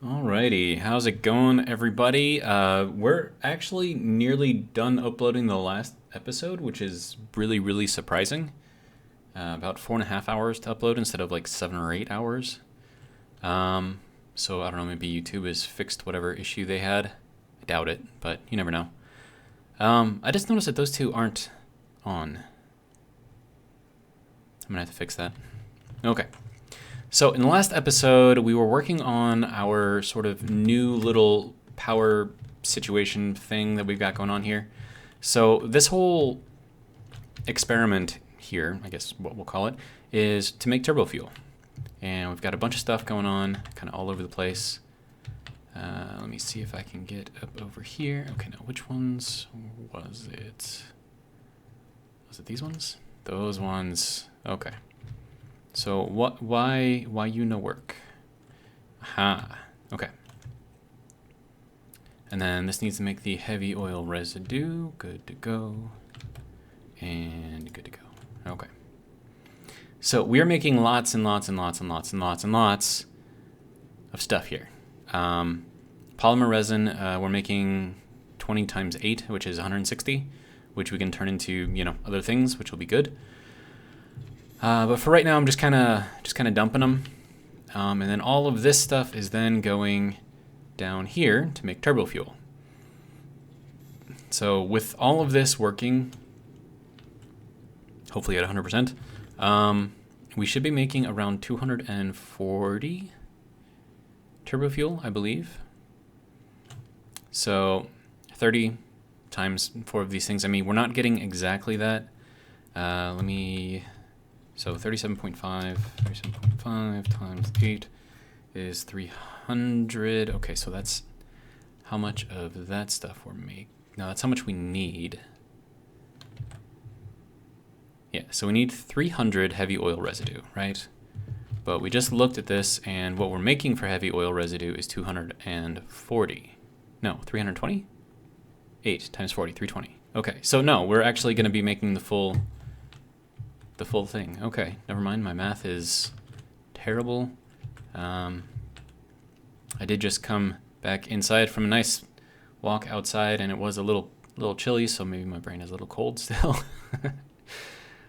Alrighty, how's it going, everybody? We're actually nearly done uploading the last episode, which is really, really surprising. About 4.5 hours to upload instead of like 7 or 8 hours. So I don't know, maybe YouTube has fixed whatever issue they had. I doubt it, but you never know. I just noticed that those two aren't on. I'm gonna have to fix that. Okay. So in the last episode, we were working on our sort of new little power situation thing that we've got going on here. So this whole experiment here, I guess what we'll call it, is to make turbo fuel. And we've got a bunch of stuff going on, kind of all over the place. Let me see if I can get up over here. Okay, now which ones was it? Was it these ones? Those ones. Okay. So why you no work? Aha, okay. And then this needs to make the heavy oil residue. Good to go. And good to go. Okay. So we are making lots and lots and lots and lots and lots and lots of stuff here. Polymer resin, we're making 20 times 8, which is 160, which we can turn into, other things, which will be good. But for right now, I'm just kind of dumping them. And then all of this stuff is then going down here to make turbo fuel. So with all of this working, hopefully at 100%, we should be making around 240 turbo fuel, I believe. So 30 times 4 of these things. I mean, we're not getting exactly that. So 37.5 times 8 is 300. Okay, so that's how much of that stuff we're making. No, that's how much we need. Yeah, so we need 300 heavy oil residue, right? But we just looked at this, and what we're making for heavy oil residue is 240. No, 320? 8 times 40, 320. Okay, so no, we're actually going to be making the full thing. Okay, never mind. My math is terrible. I did just come back inside from a nice walk outside, and it was a little chilly, so maybe my brain is a little cold still.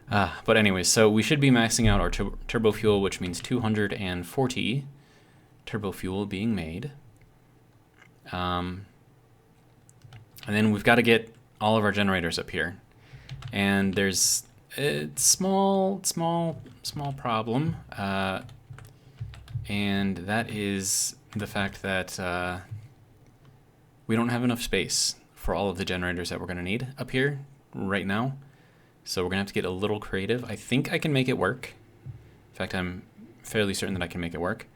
But anyway, so we should be maxing out our turbo fuel, which means 240 turbo fuel being made. And then we've got to get all of our generators up here. And there's a small problem. And that is the fact that we don't have enough space for all of the generators that we're going to need up here right now. So we're going to have to get a little creative. I think I can make it work. In fact, I'm fairly certain that I can make it work.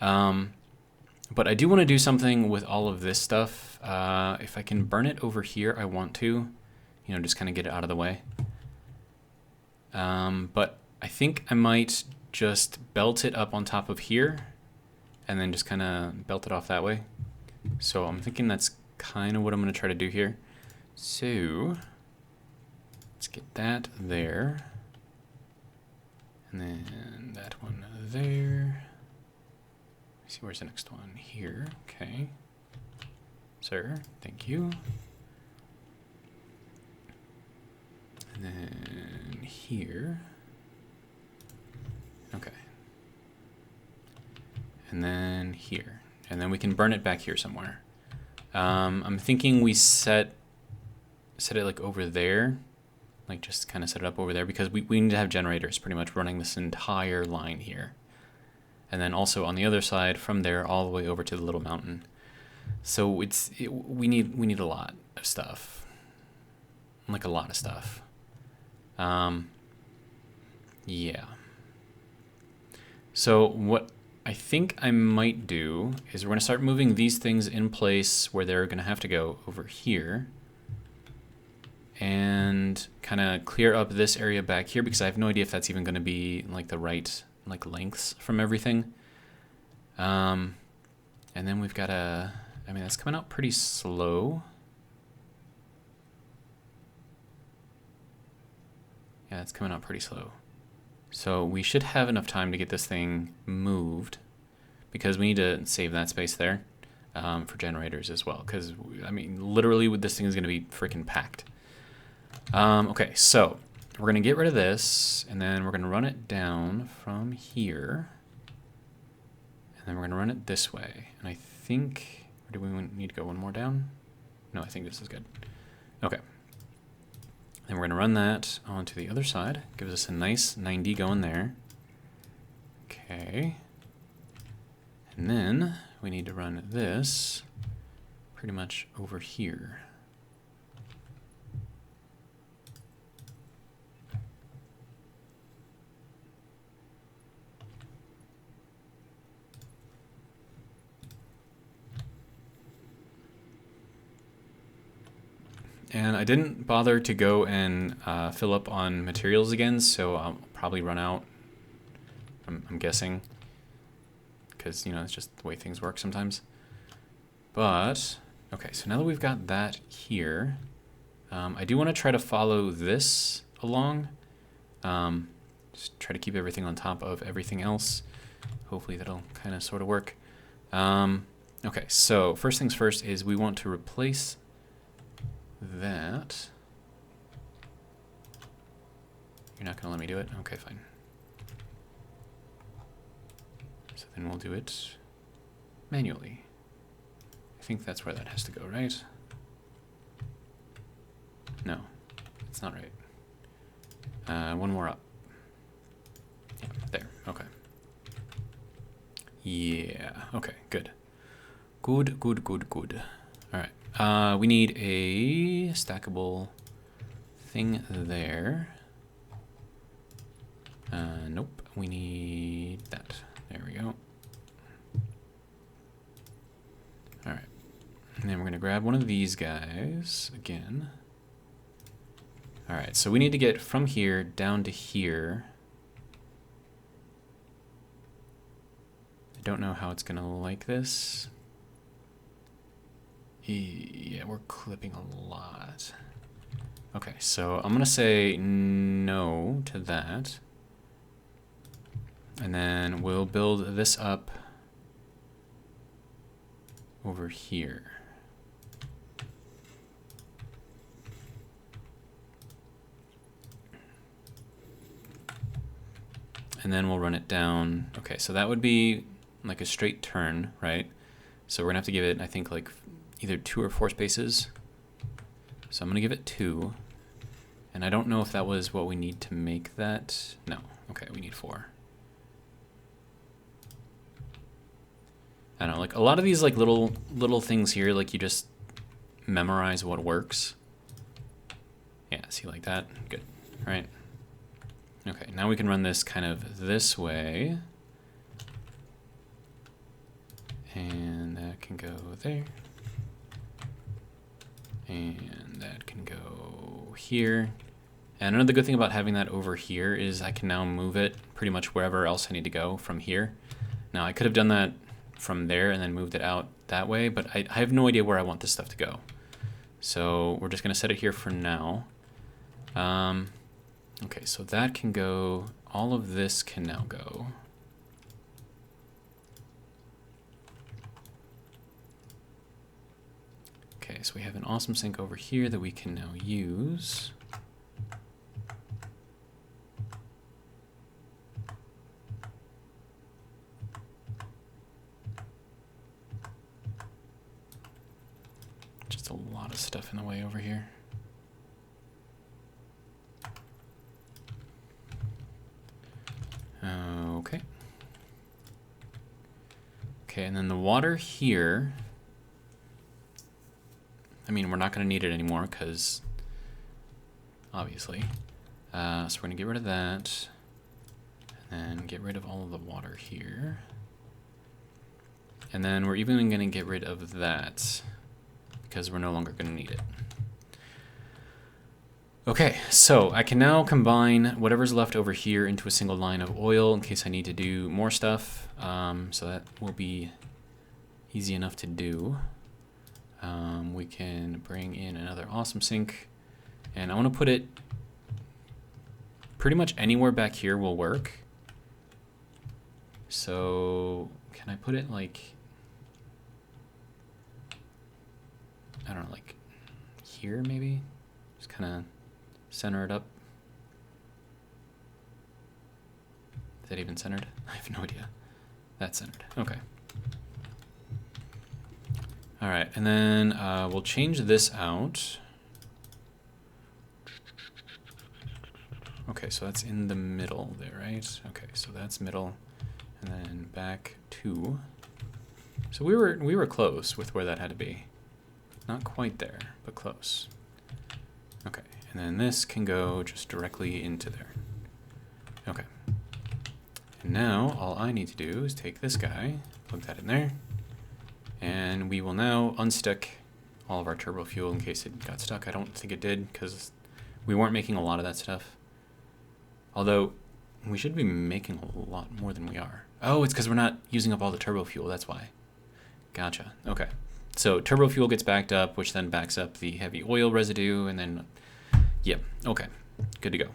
But I do want to do something with all of this stuff. If I can burn it over here, I want to, just kind of get it out of the way. But I think I might just belt it up on top of here and then just kind of belt it off that way. So I'm thinking that's kind of what I'm going to try to do here. So let's get that there. And then that one there. Let's see, where's the next one? Here. Okay. Sir, thank you. And then here. Okay. And then here. And then we can burn it back here somewhere. I'm thinking we set it like over there. Like just kind of set it up over there because we need to have generators pretty much running this entire line here. And then also on the other side from there all the way over to the little mountain. So we need a lot of stuff. Like a lot of stuff. Yeah. So what I think I might do is we're going to start moving these things in place where they're going to have to go over here. And kind of clear up this area back here because I have no idea if that's even going to be like the right lengths from everything. And then we've got that's coming out pretty slow. Yeah, it's coming out pretty slow. So we should have enough time to get this thing moved because we need to save that space there for generators as well. Because, I mean, literally this thing is going to be freaking packed. Okay, so we're going to get rid of this, and then we're going to run it down from here. And then we're going to run it this way. And I think, or do we need to go one more down? No, I think this is good. Okay. Then we're going to run that onto the other side. Gives us a nice 90 going there. Okay. And then we need to run this pretty much over here. And I didn't bother to go and fill up on materials again, so I'll probably run out, I'm guessing, because, you know, it's just the way things work sometimes. But, okay, so now that we've got that here, I do want to try to follow this along. Just try to keep everything on top of everything else. Hopefully that'll kind of sort of work. Okay, so first things first is we want to replace that. You're not going to let me do it? Okay, fine. So then we'll do it manually. I think that's where that has to go, right? No, it's not right. One more up. Yeah, there, okay. Yeah, okay, good. Good, good, good, good. All right, we need a stackable thing there. Nope, we need that. There we go. All right, and then we're gonna grab one of these guys again. All right, so we need to get from here down to here. I don't know how it's gonna like this. Yeah, we're clipping a lot. Okay, so I'm gonna say no to that. And then we'll build this up over here. And then we'll run it down. Okay, so that would be like a straight turn, right? So we're gonna have to give it, I think, like either 2 or 4 spaces. So I'm gonna give it 2. And I don't know if that was what we need to make that. No, okay, we need 4. I don't know, like a lot of these like little things here, like you just memorize what works. Yeah, see, like that, good, right? Okay, now we can run this kind of this way. And that can go there. And that can go here. And another good thing about having that over here is I can now move it pretty much wherever else I need to go from here. Now I could have done that from there and then moved it out that way, but I have no idea where I want this stuff to go. So we're just gonna set it here for now. Okay, so that can go, all of this can now go. Okay, so we have an awesome sink over here that we can now use. Just a lot of stuff in the way over here. Okay. Okay, and then the water here, I mean, we're not going to need it anymore because, obviously. So we're going to get rid of that, and then get rid of all of the water here. And then we're even going to get rid of that because we're no longer going to need it. Okay, so I can now combine whatever's left over here into a single line of oil in case I need to do more stuff. So that will be easy enough to do. We can bring in another awesome sink, and I want to put it pretty much anywhere back here will work. So can I put it like, I don't know, like here maybe? Just kind of center it up. Is that even centered? I have no idea. That's centered. Okay. All right, and then we'll change this out. Okay, so that's in the middle there, right? Okay, so that's middle, and then back 2. So we were close with where that had to be. Not quite there, but close. Okay, and then this can go just directly into there. Okay. And now all I need to do is take this guy, plug that in there, and we will now unstick all of our turbo fuel in case it got stuck. I don't think it did because we weren't making a lot of that stuff. Although we should be making a lot more than we are. Oh, it's because we're not using up all the turbo fuel. That's why. Gotcha. Okay. So turbo fuel gets backed up, which then backs up the heavy oil residue, and then, yeah. Okay. Good to go.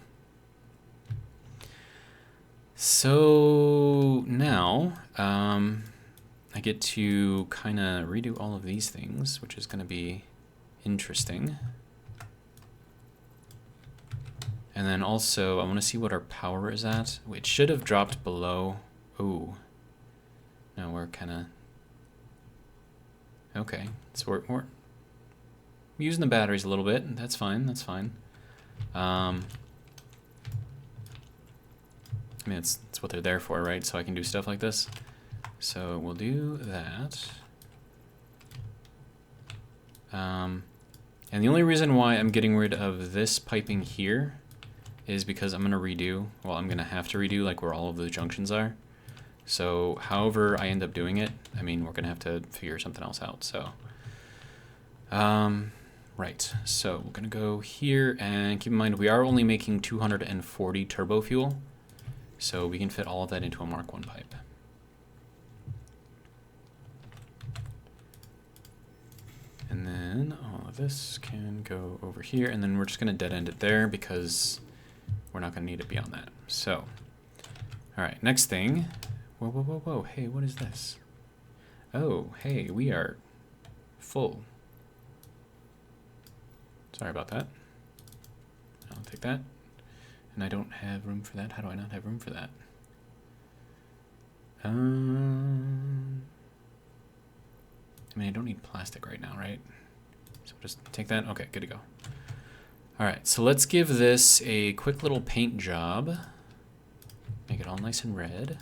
So now I get to kind of redo all of these things, which is going to be interesting. And then also I want to see what our power is at. It should have dropped below. Oh, no, we're kind of okay. So we're using the batteries a little bit. That's fine. That's fine. I mean, it's what they're there for, right? So I can do stuff like this. So we'll do that. And the only reason why I'm getting rid of this piping here is because I'm going to redo, well, I'm going to have to redo like where all of the junctions are. So however I end up doing it, I mean, we're going to have to figure something else out. So, right. So we're going to go here, and keep in mind we are only making 240 turbo fuel. So we can fit all of that into a Mark 1 pipe. And then all of this can go over here, and then we're just going to dead end it there because we're not going to need it beyond that. So, all right, next thing. Whoa, whoa, whoa, whoa. Hey, what is this? Oh, hey, we are full. Sorry about that. I'll take that. And I don't have room for that. How do I not have room for that? I mean, I don't need plastic right now, right? So just take that. Okay, good to go. All right, so let's give this a quick little paint job. Make it all nice and red.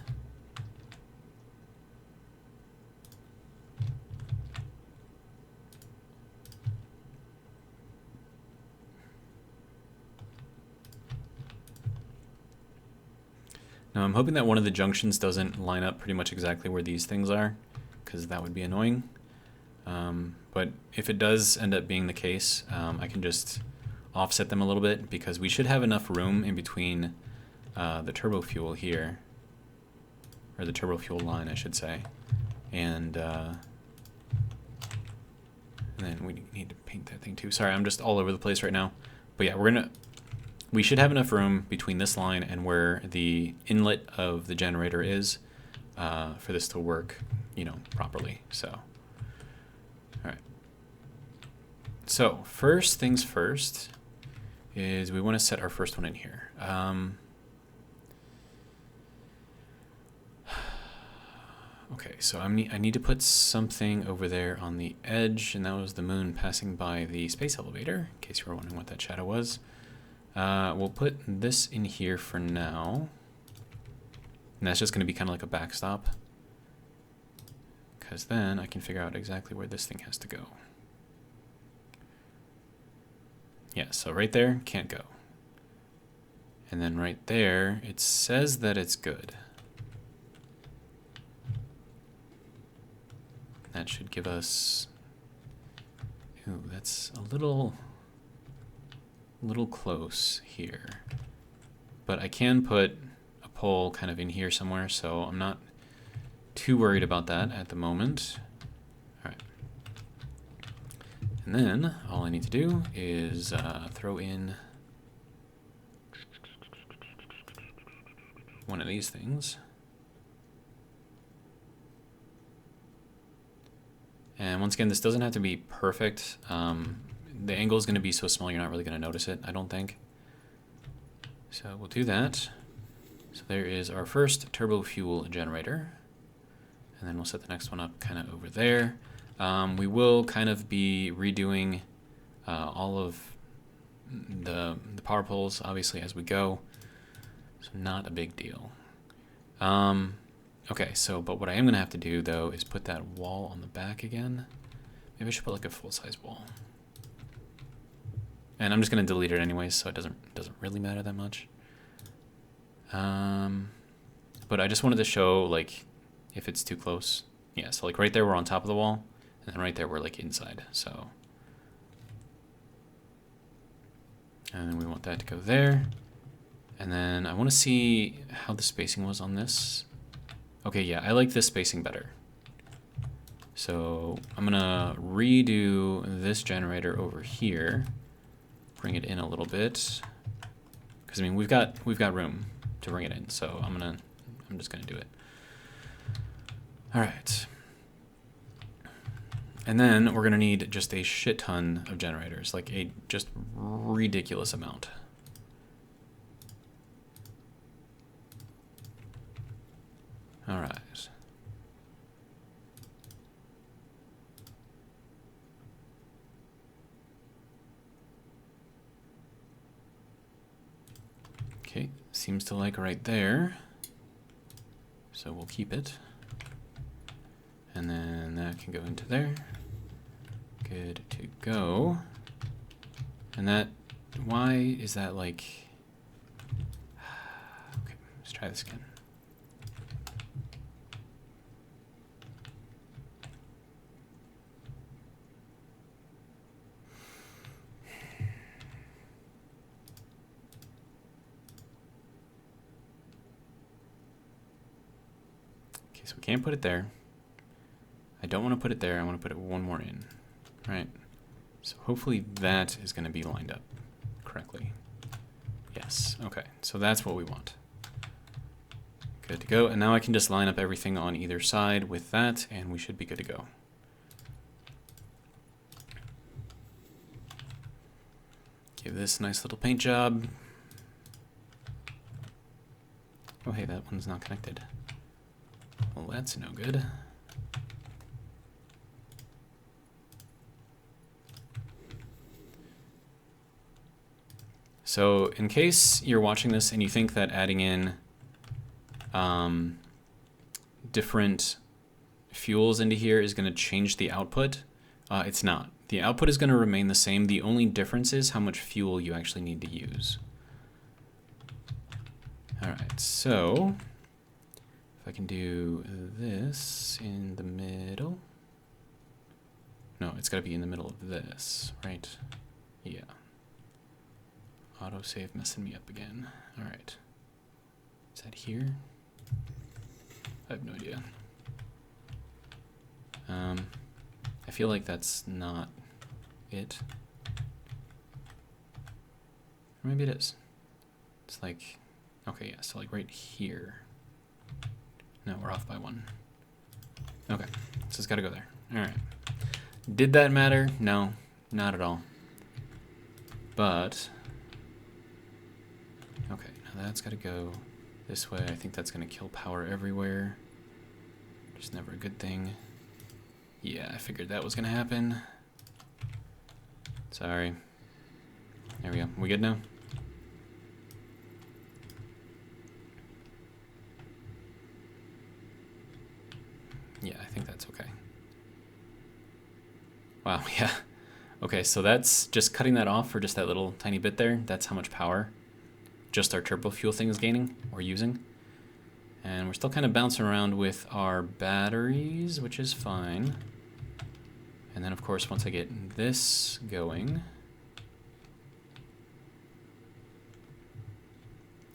Now I'm hoping that one of the junctions doesn't line up pretty much exactly where these things are, because that would be annoying. But if it does end up being the case, I can just offset them a little bit, because we should have enough room in between the turbo fuel here, or the turbo fuel line, I should say, and then we need to paint that thing too. Sorry, I'm just all over the place right now. But yeah, we should have enough room between this line and where the inlet of the generator is for this to work, you know, properly. So, all right. So first things first is we want to set our first one in here. Okay, so I need to put something over there on the edge, and that was the moon passing by the space elevator, in case you were wondering what that shadow was. We'll put this in here for now, and that's just going to be kind of like a backstop, because then I can figure out exactly where this thing has to go. Yeah, so right there, can't go. And then right there, it says that it's good. That should give us, ooh, that's a little close here. But I can put a pole kind of in here somewhere, so I'm not too worried about that at the moment. All right. And then all I need to do is throw in one of these things. And once again, this doesn't have to be perfect. The angle is going to be so small you're not really going to notice it, I don't think. So we'll do that. So there is our first turbo fuel generator. And then we'll set the next one up kind of over there. We will kind of be redoing all of the power poles, obviously, as we go. So not a big deal. Okay, so, but what I am going to have to do, though, is put that wall on the back again. Maybe I should put like a full-size wall. And I'm just going to delete it anyways, so it doesn't really matter that much. But I just wanted to show, like, if it's too close. Yeah, so like right there we're on top of the wall, and then right there we're like inside, so. And then we want that to go there. And then I want to see how the spacing was on this. Okay, yeah, I like this spacing better. So I'm gonna redo this generator over here, bring it in a little bit, because I mean we've got room to bring it in. So I'm just gonna do it. All right. And then we're gonna need just a shit ton of generators, like a just ridiculous amount. All right. Okay, seems to like right there. So we'll keep it. And then that can go into there. Good to go. And that, why is that like, okay, let's try this again. Okay, so we can't put it there. I don't want to put it there. I want to put it one more in, right? So hopefully that is going to be lined up correctly. Yes, okay, so that's what we want. Good to go, and now I can just line up everything on either side with that, and we should be good to go. Give this a nice little paint job. Oh hey, that one's not connected. Well, that's no good. So in case you're watching this and you think that adding in different fuels into here is going to change the output, it's not. The output is going to remain the same. The only difference is how much fuel you actually need to use. All right, so if I can do this in the middle. No, it's got to be in the middle of this, right? Yeah. Autosave messing me up again. All right. Is that here? I have no idea. I feel like that's not it. Or maybe it is. It's like, okay, yeah, so like right here. No, we're off by one. Okay, so it's gotta go there. All right. Did that matter? No, not at all. But, okay, now that's gotta go this way. I think that's gonna kill power everywhere. Just never a good thing. Yeah, I figured that was gonna happen. Sorry. There we go. We good now? Yeah, I think that's okay. Wow, yeah. Okay, so that's just cutting that off for just that little tiny bit there. That's how much power just our turbo fuel thing is gaining or using. And we're still kind of bouncing around with our batteries, which is fine. And then, of course, once I get this going,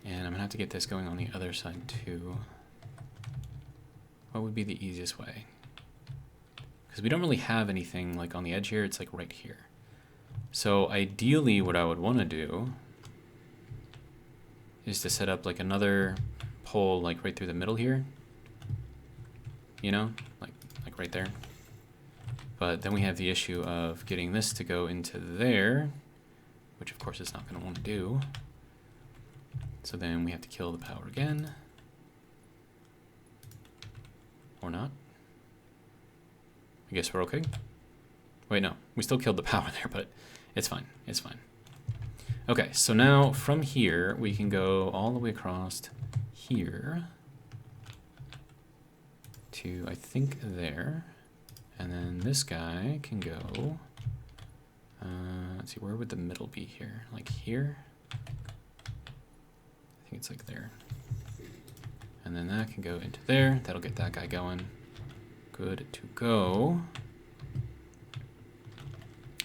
and I'm going to have to get this going on the other side, too. What would be the easiest way? Because we don't really have anything like on the edge here. It's like right here. So ideally, what I would want to do is to set up like another pole like right through the middle here. You know, like right there. But then we have the issue of getting this to go into there, which of course it's not going to want to do. So then we have to kill the power again. Or not. I guess we're okay. Wait, no. We still killed the power there, but it's fine. It's fine. Okay, so now from here, we can go all the way across here to, I think, there. And then this guy can go, let's see, where would the middle be here? Like here? I think it's like there. And then that can go into there. That'll get that guy going. Good to go.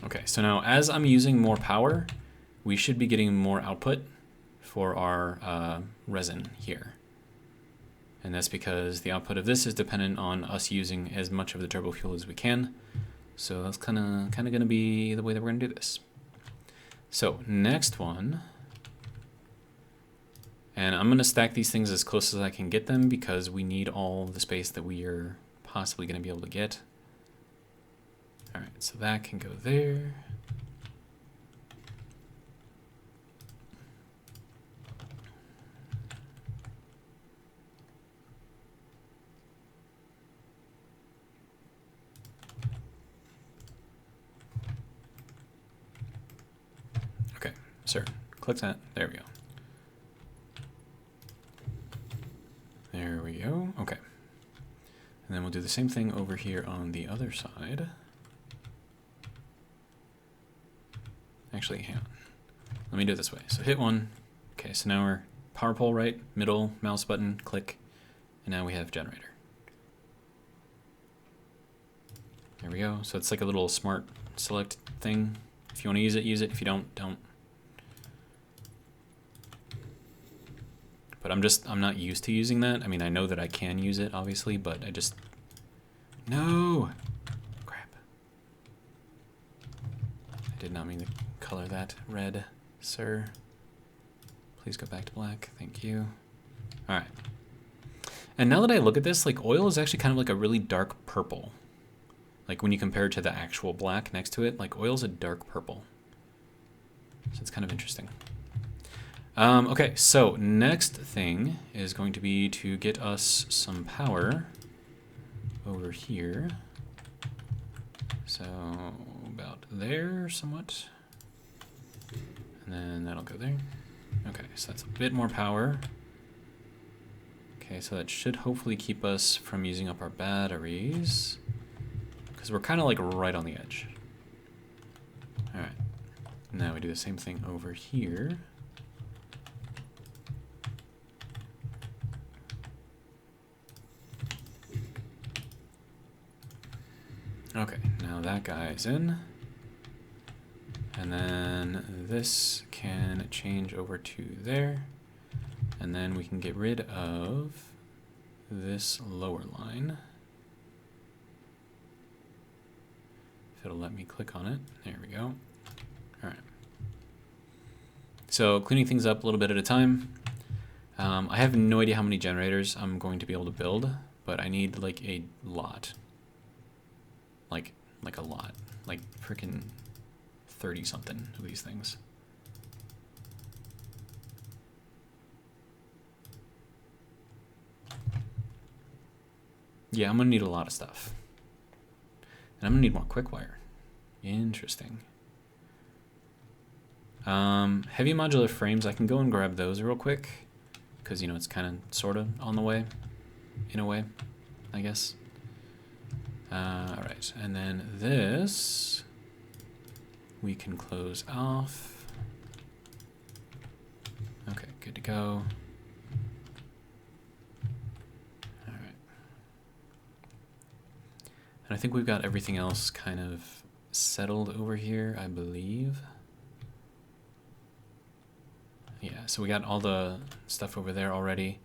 Okay, so now as I'm using more power, we should be getting more output for our resin here. And that's because the output of this is dependent on us using as much of the turbo fuel as we can. So that's kind of going to be the way that we're going to do this. So next one, and I'm going to stack these things as close as I can get them because we need all the space that we are possibly going to be able to get. All right, so that can go there. Okay, sir, click that. There we go. There we go. Okay. And then we'll do the same thing over here on the other side. Actually, hang on. Let me do it this way. So hit one. Okay, so now we're power pole right, middle, mouse button, click, and now we have generator. There we go. So it's like a little smart select thing. If you want to use it, use it. If you don't, don't. But I'm not used to using that. I mean, I know that I can use it, obviously, but I just... No! Crap. I did not mean to color that red, sir. Please go back to black. Thank you. All right. And now that I look at this, like, oil is actually kind of like a really dark purple. Like, when you compare it to the actual black next to it, like, oil's a dark purple. So it's kind of interesting. Okay, so next thing is going to be to get us some power over here. So about there somewhat. And then that'll go there. Okay, so that's a bit more power. Okay, so that should hopefully keep us from using up our batteries, because we're kind of like right on the edge. All right, now we do the same thing over here. Okay, now that guy's in. And then this can change over to there. And then we can get rid of this lower line. If it'll let me click on it. There we go. All right. So cleaning things up a little bit at a time. I have no idea how many generators I'm going to be able to build, but I need like a lot. Like a lot. Like freaking 30 something of these things. Yeah, I'm gonna need a lot of stuff. And I'm gonna need more quick wire. Interesting. Heavy modular frames, I can go and grab those real quick, because, you know, it's kind of sort of on the way, in a way, I guess. All right, and then this we can close off. Okay, good to go. All right. And I think we've got everything else kind of settled over here, I believe. Yeah, so we got all the stuff over there already.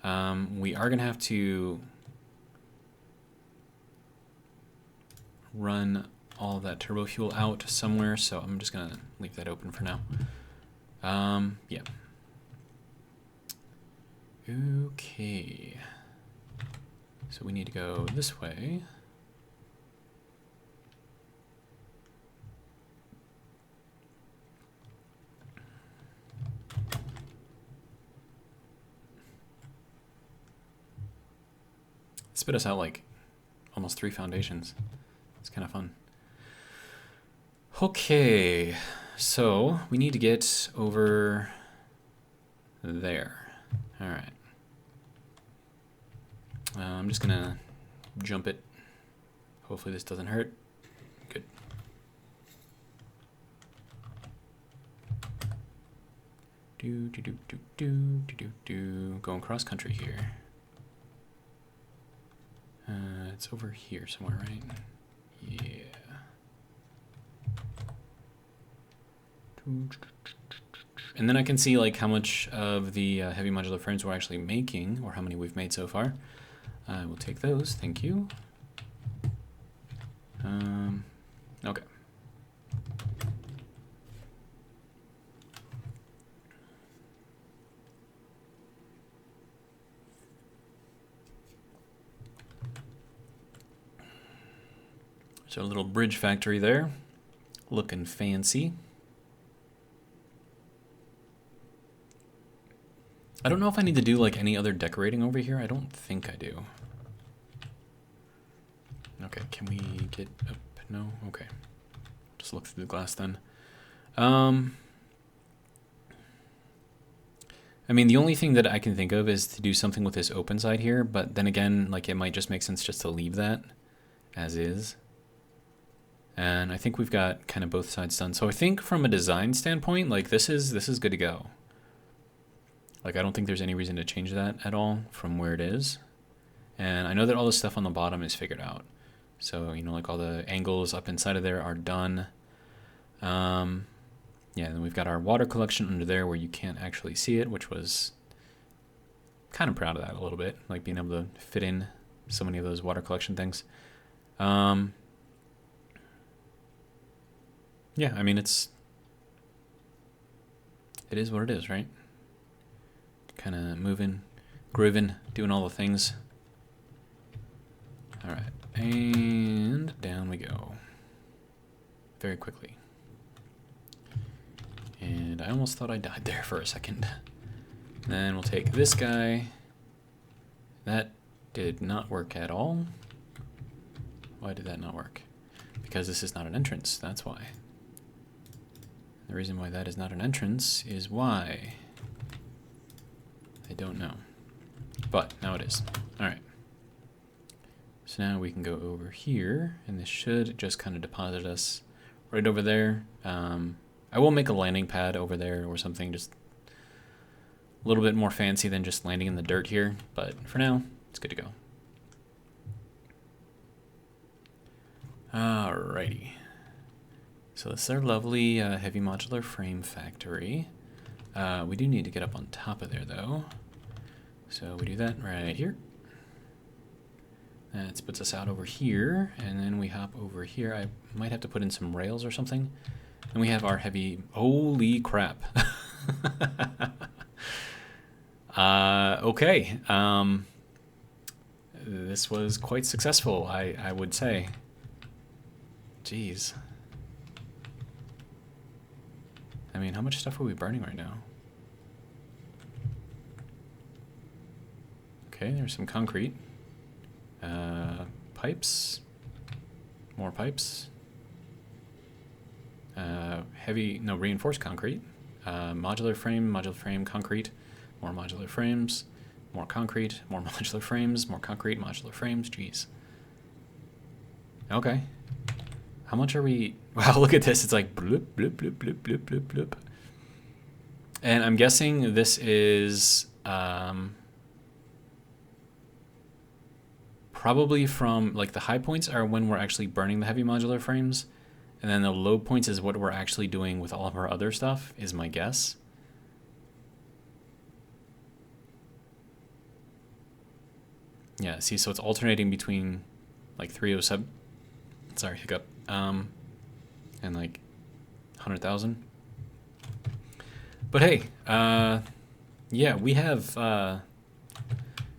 We are gonna have to run all that turbo fuel out somewhere, so I'm just gonna leave that open for now. Yeah. Okay. So we need to go this way. spit us out like almost 3 foundations. It's kind of fun. Okay, so we need to get over there. All right. I'm just gonna jump it. Hopefully this doesn't hurt. Good. Going cross country here. It's over here somewhere, right? Yeah. And then I can see like how much of the heavy modular frames we're actually making, or how many we've made so far. I will take those, thank you. Okay. So a little bridge factory there, looking fancy. I don't know if I need to do like any other decorating over here. I don't think I do. Okay, can we get up? No? Okay. Just look through the glass then. I mean, the only thing that I can think of is to do something with this open side here, but then again, like it might just make sense just to leave that as is. And I think we've got kind of both sides done. So I think from a design standpoint, like this is good to go. Like I don't think there's any reason to change that at all from where it is. And I know that all the stuff on the bottom is figured out. So, you know, like all the angles up inside of there are done. Yeah, and then we've got our water collection under there where you can't actually see it, which was kind of proud of that a little bit, like being able to fit in so many of those water collection things. Yeah, I mean, it is what it is, right? Kind of moving, grooving, doing all the things. All right, and down we go. Very quickly. And I almost thought I died there for a second. Then we'll take this guy. That did not work at all. Why did that not work? Because this is not an entrance, that's why. The reason why that is not an entrance is why. I don't know. But now it is. Alright. So now we can go over here, and this should just kind of deposit us right over there. I will make a landing pad over there or something, just a little bit more fancy than just landing in the dirt here. But for now, it's good to go. Alrighty. So this is our lovely heavy modular frame factory. We do need to get up on top of there though. So we do that right here. That puts us out over here, and then we hop over here. I might have to put in some rails or something. And we have our heavy, holy crap. Okay. This was quite successful, I would say. Jeez. I mean, how much stuff are we burning right now? Okay, there's some concrete. Pipes. More pipes. Reinforced concrete. Modular frame, concrete. More modular frames. More concrete, more modular frames, more concrete, modular frames. Jeez. Okay. How much are we... Wow, look at this. It's like bloop, bloop, bloop, bloop, bloop, bloop, bloop. And I'm guessing this is probably from, like, the high points are when we're actually burning the heavy modular frames. And then the low points is what we're actually doing with all of our other stuff, is my guess. Yeah, see, so it's alternating between, like, 307... Sorry, hiccup. And like 100,000. But hey, yeah, we have,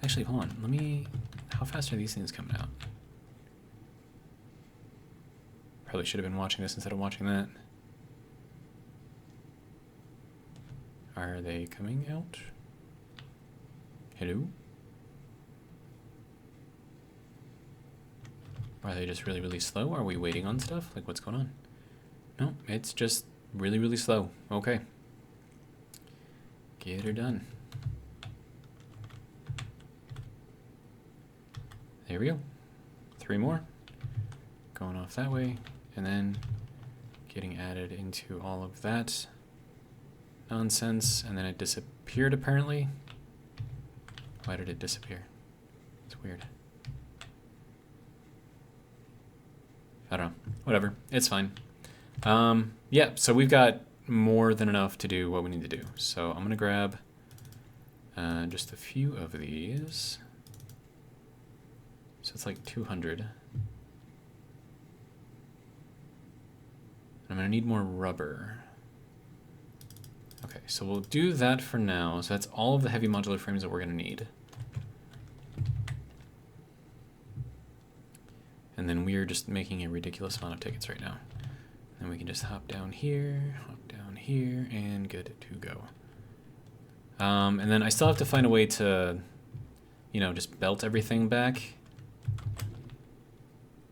actually, hold on, let me, how fast are these things coming out? Probably should have been watching this instead of watching that. Are they coming out? Hello? Or are they just really, really slow? Are we waiting on stuff? Like, what's going on? No, it's just really, really slow. Okay. Get her done. There we go. 3 more. Going off that way. And then getting added into all of that nonsense. And then it disappeared, apparently. Why did it disappear? It's weird. I don't know. Whatever. It's fine. Yeah, so we've got more than enough to do what we need to do. So I'm going to grab just a few of these. So it's like 200. I'm going to need more rubber. Okay, so we'll do that for now. So that's all of the heavy modular frames that we're going to need. And then we are just making a ridiculous amount of tickets right now. And we can just hop down here, and good to go. And then I still have to find a way to, you know, just belt everything back.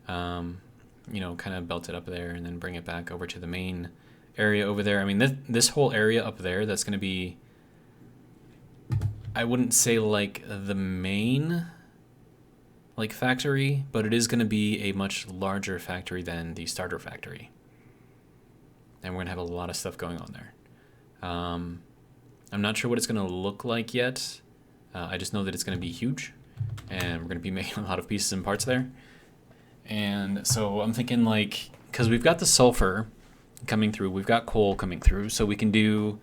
You know, kind of belt it up there and then bring it back over to the main area over there. I mean, this whole area up there, that's going to be, I wouldn't say like the main like factory, but it is going to be a much larger factory than the starter factory. And we're going to have a lot of stuff going on there. I'm not sure what it's going to look like yet. I just know that it's going to be huge, and we're going to be making a lot of pieces and parts there. And so I'm thinking, like, because we've got the sulfur coming through, we've got coal coming through, so we can do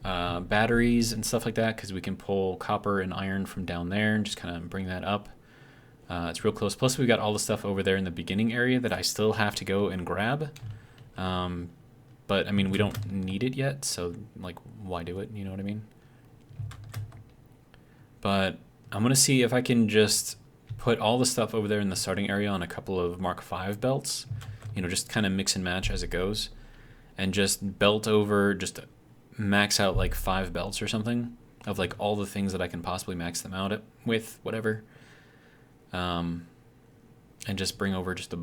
batteries and stuff like that, because we can pull copper and iron from down there and just kind of bring that up. It's real close. Plus, we've got all the stuff over there in the beginning area that I still have to go and grab. But, I mean, we don't need it yet, so, like, why do it? You know what I mean? But I'm going to see if I can just put all the stuff over there in the starting area on a couple of Mark V belts. You know, just kind of mix and match as it goes. And just belt over, just max out, like, 5 belts or something of, like, all the things that I can possibly max them out with, whatever. And just bring over just a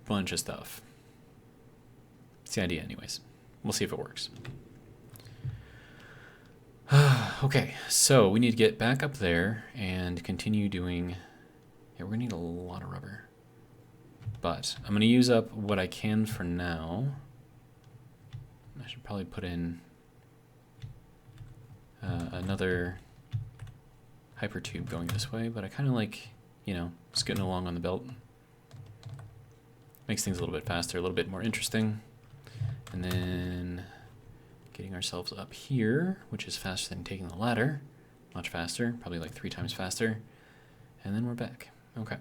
bunch of stuff. It's the idea anyways. We'll see if it works. Okay, so we need to get back up there and continue doing... Yeah, we're going to need a lot of rubber. But I'm going to use up what I can for now. I should probably put in another hyper tube going this way, but I kind of like, you know, scooting along on the belt. Makes things a little bit faster, a little bit more interesting. And then getting ourselves up here, which is faster than taking the ladder. Much faster, probably like 3 times faster. And then we're back. Okay.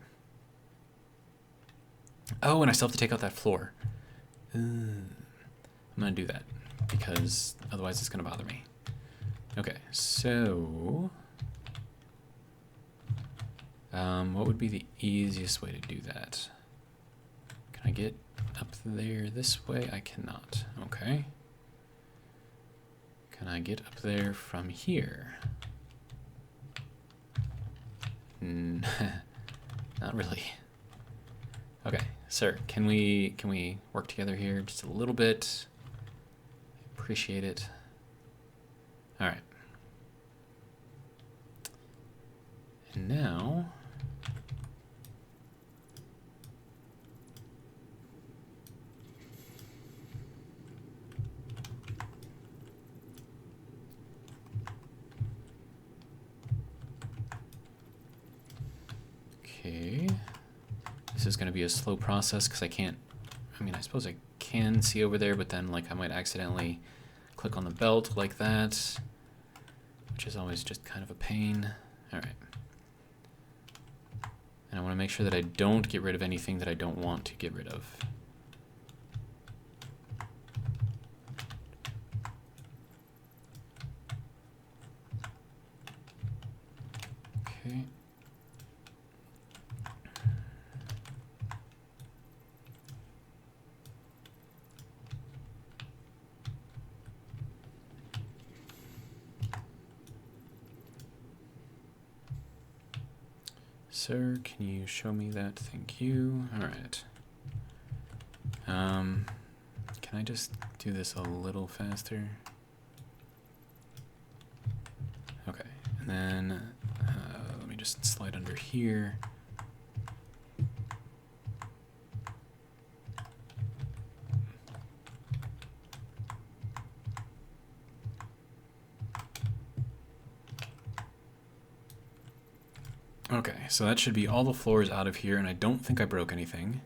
Oh, and I still have to take out that floor. I'm going to do that because otherwise it's going to bother me. Okay, so... what would be the easiest way to do that? Can I get up there this way? I cannot. Okay. Can I get up there from here? Not really. Okay, sir, can we work together here just a little bit? Appreciate it. All right. And now okay, this is going to be a slow process because I can't, I mean, I suppose I can see over there, but then like I might accidentally click on the belt like that, which is always just kind of a pain. All right. And I want to make sure that I don't get rid of anything that I don't want to get rid of. Okay. Sir, can you show me that? Thank you. All right. Can I just do this a little faster? Okay, and then let me just slide under here. Okay, so that should be all the floors out of here, and I don't think I broke anything.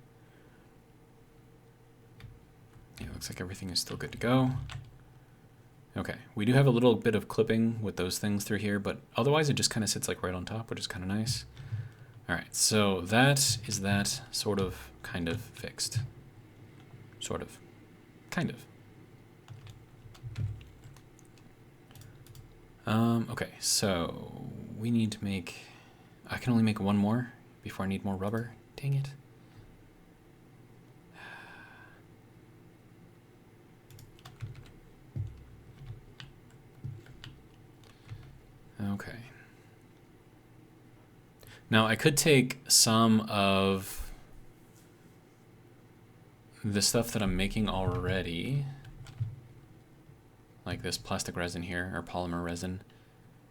Yeah, looks like everything is still good to go. Okay, we do have a little bit of clipping with those things through here, but otherwise it just kind of sits like right on top, which is kind of nice. All right, so that is that sort of, kind of fixed. Sort of, kind of. Okay, so we need to make, I can only make one more before I need more rubber. Dang it. Okay. Now I could take some of the stuff that I'm making already, like this plastic resin here, or polymer resin,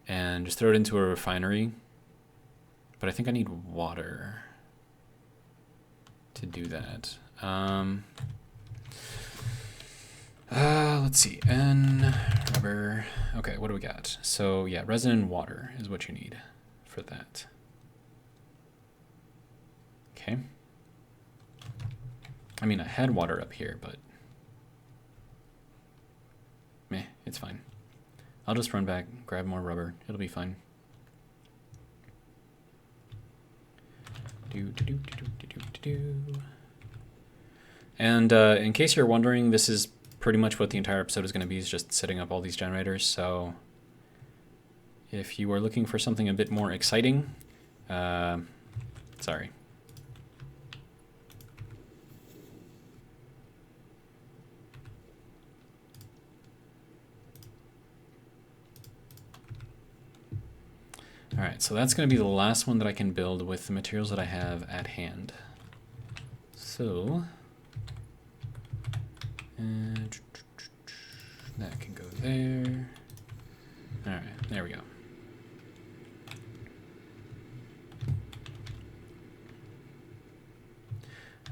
and just throw it into a refinery. But I think I need water to do that. Let's see, N, rubber. Okay, what do we got? So yeah, resin and water is what you need for that. Okay. I mean, I had water up here, but meh, it's fine. I'll just run back, grab more rubber. It'll be fine. And in case you're wondering, this is pretty much what the entire episode is going to be, is just setting up all these generators. So if you are looking for something a bit more exciting, sorry. All right, so that's going to be the last one that I can build with the materials that I have at hand. So that can go there. All right, there we go.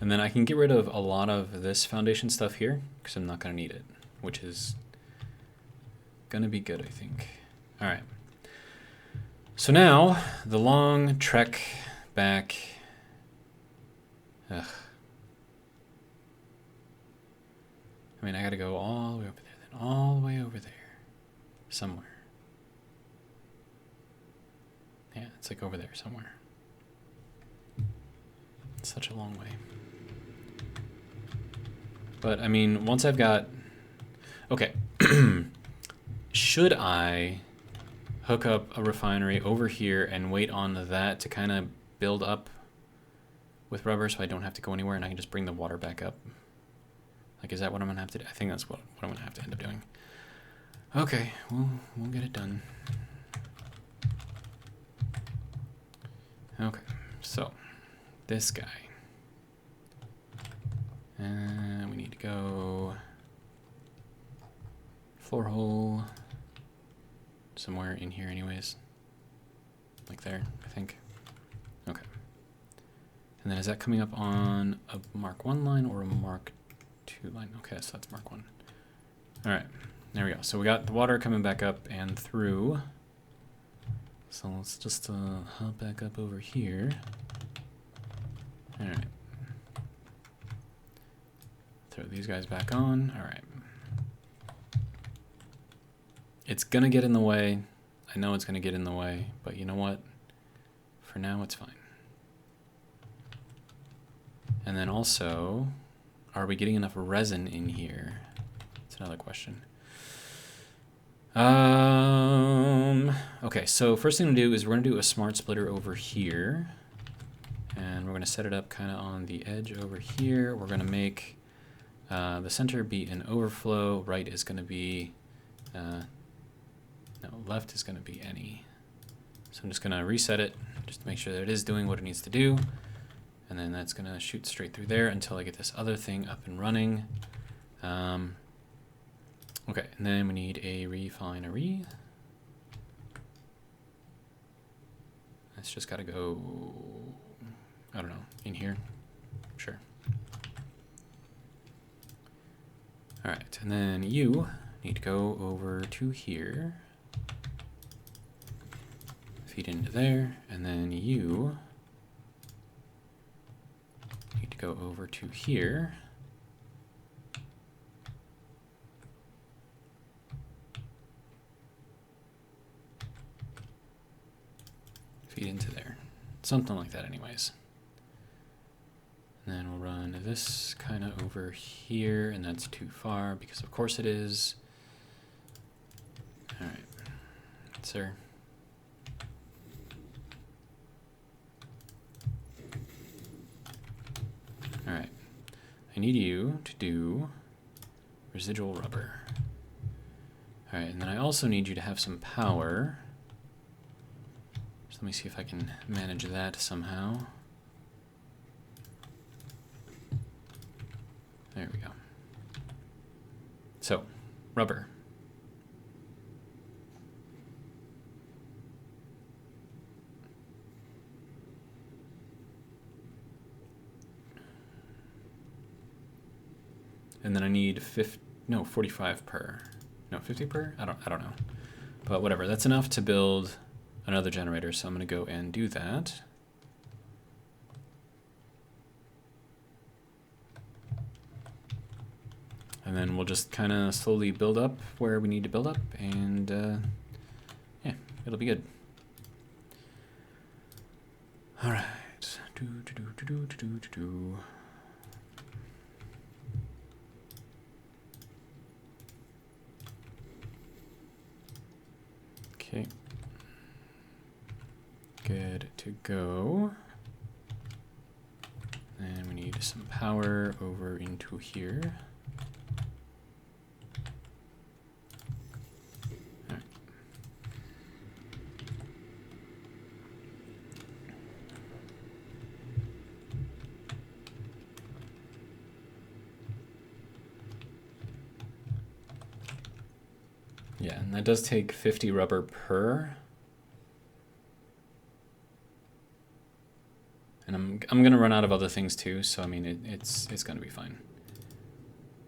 And then I can get rid of a lot of this foundation stuff here because I'm not going to need it, which is going to be good, I think. All right. So now, the long trek back. Ugh. I mean, I gotta go all the way over there, then all the way over there. Somewhere. Yeah, it's like over there somewhere. It's such a long way. But, I mean, once I've got... Okay. Should I hook up a refinery over here and wait on that to kind of build up with rubber so I don't have to go anywhere and I can just bring the water back up? Like, is that what I'm going to have to do? I think that's what I'm going to have to end up doing. Okay, we'll get it done. Okay, so this guy. And we need to go floor hole somewhere in here anyways. Like there, I think. Okay. And then is that coming up on a Mark 1 line or a Mark 2 line? Okay, so that's Mark 1. All right, there we go. So we got the water coming back up and through. So let's just hop back up over here. All right. Throw these guys back on. All right. It's gonna get in the way. I know it's gonna get in the way, but you know what? For now, it's fine. And then also, are we getting enough resin in here? That's another question. Okay, so first thing to do is we're gonna do a smart splitter over here. And we're gonna set it up kind of on the edge over here. We're gonna make the center be an overflow. Right is gonna be, no, left is gonna be any. So I'm just gonna reset it just to make sure that it is doing what it needs to do. And then that's going to shoot straight through there until I get this other thing up and running. Okay, and then we need a refinery. It's just got to go, I don't know, in here. Sure. All right, and then you need to go over to here. Feed into there, and then you need to go over to here. Feed into there. Something like that anyways. And then we'll run this kind of over here, and that's too far because of course it is. All right, sir. All right, I need you to do residual rubber. All right, and then I also need you to have some power. So let me see if I can manage that somehow. There we go. So, rubber. And then I need 45 per. No, 50 per? I don't know. But whatever, that's enough to build another generator, so I'm gonna go and do that. And then we'll just kind of slowly build up where we need to build up, and yeah, it'll be good. All right. Okay. Good to go. And we need some power over into here. All right. Yeah, and that does take 50 rubber per. And I'm gonna run out of other things too, so I mean it's gonna be fine.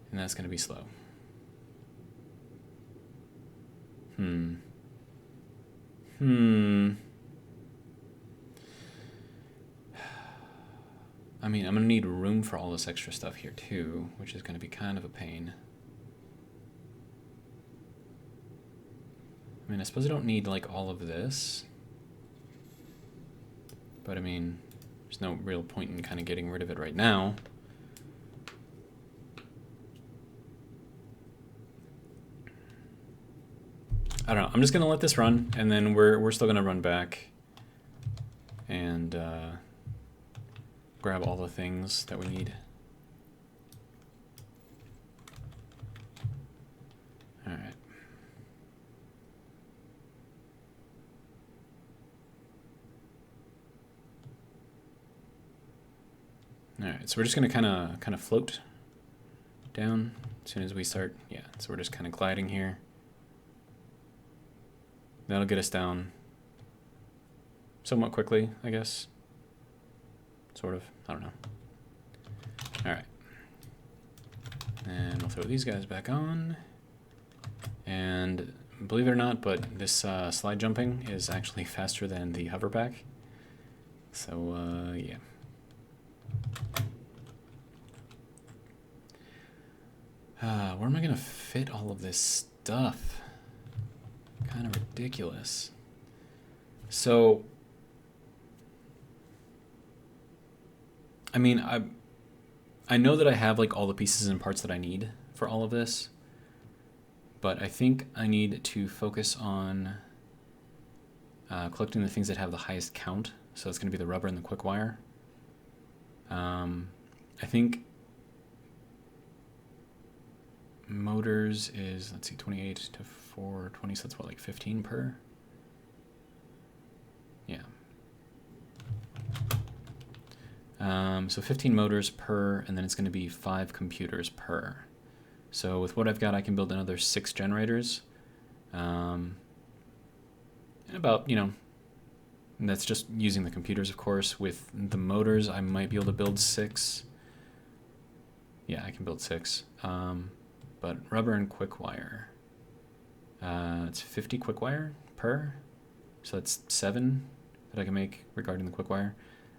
And that's gonna be slow. I mean, I'm gonna need room for all this extra stuff here too, which is gonna be kind of a pain. I mean, I suppose I don't need like all of this, but I mean, there's no real point in kind of getting rid of it right now. I don't know. I'm just gonna let this run, and then we're still gonna run back and grab all the things that we need. All right. All right. So we're just gonna kind of float down as soon as we start. Yeah. So we're just kind of gliding here. That'll get us down somewhat quickly, I guess. Sort of. I don't know. All right. And we'll throw these guys back on. And believe it or not, but this slide jumping is actually faster than the hover pack. So, yeah. Where am I going to fit all of this stuff? Kind of ridiculous. So, I mean, I know that I have like all the pieces and parts that I need for all of this, but I think I need to focus on collecting the things that have the highest count. So it's going to be the rubber and the quick wire. I think motors is, let's see, 28 to 420, so that's what, like 15 per? Yeah. So 15 motors per, and then it's going to be 5 computers per. So with what I've got, I can build another 6 generators. And about, and that's just using the computers, of course. With the motors, I might be able to build 6. Yeah, I can build 6. But rubber and quick wire. It's 50 quick wire per. So that's 7 that I can make regarding the quick wire.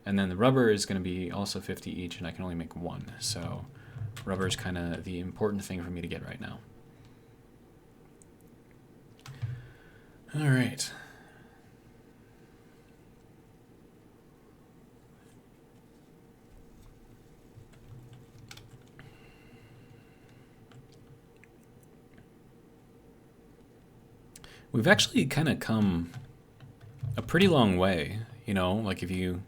And then the rubber is going to be also 50 each, and I can only make 1. So rubber is kind of the important thing for me to get right now. All right. We've actually kind of come a pretty long way, like if you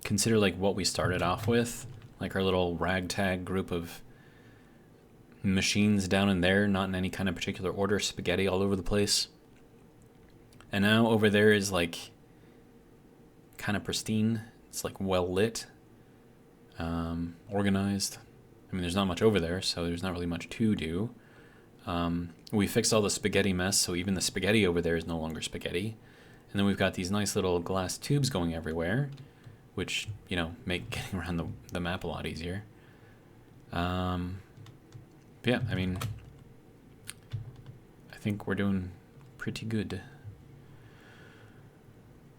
consider like what we started off with, like our little ragtag group of machines down in there, not in any kind of particular order, spaghetti all over the place. And now over there is like kind of pristine. It's like well lit, organized. I mean, there's not much over there, so there's not really much to do. We fixed all the spaghetti mess, so even the spaghetti over there is no longer spaghetti. And then we've got these nice little glass tubes going everywhere, which, make getting around the map a lot easier. But yeah, I mean, I think we're doing pretty good.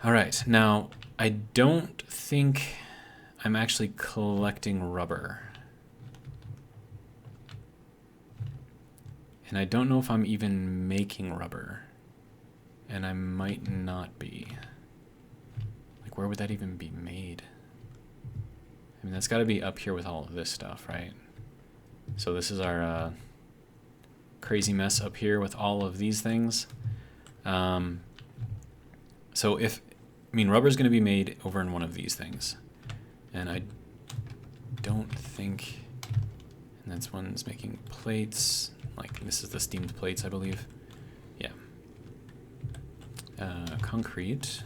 All right, now, I don't think I'm actually collecting rubber. And I don't know if I'm even making rubber. And I might not be. Like, where would that even be made? I mean, that's got to be up here with all of this stuff, right? So this is our crazy mess up here with all of these things. So rubber is going to be made over in one of these things. And I don't think... And that's one's making plates. Like, this is the steamed plates, I believe. Yeah. Concrete.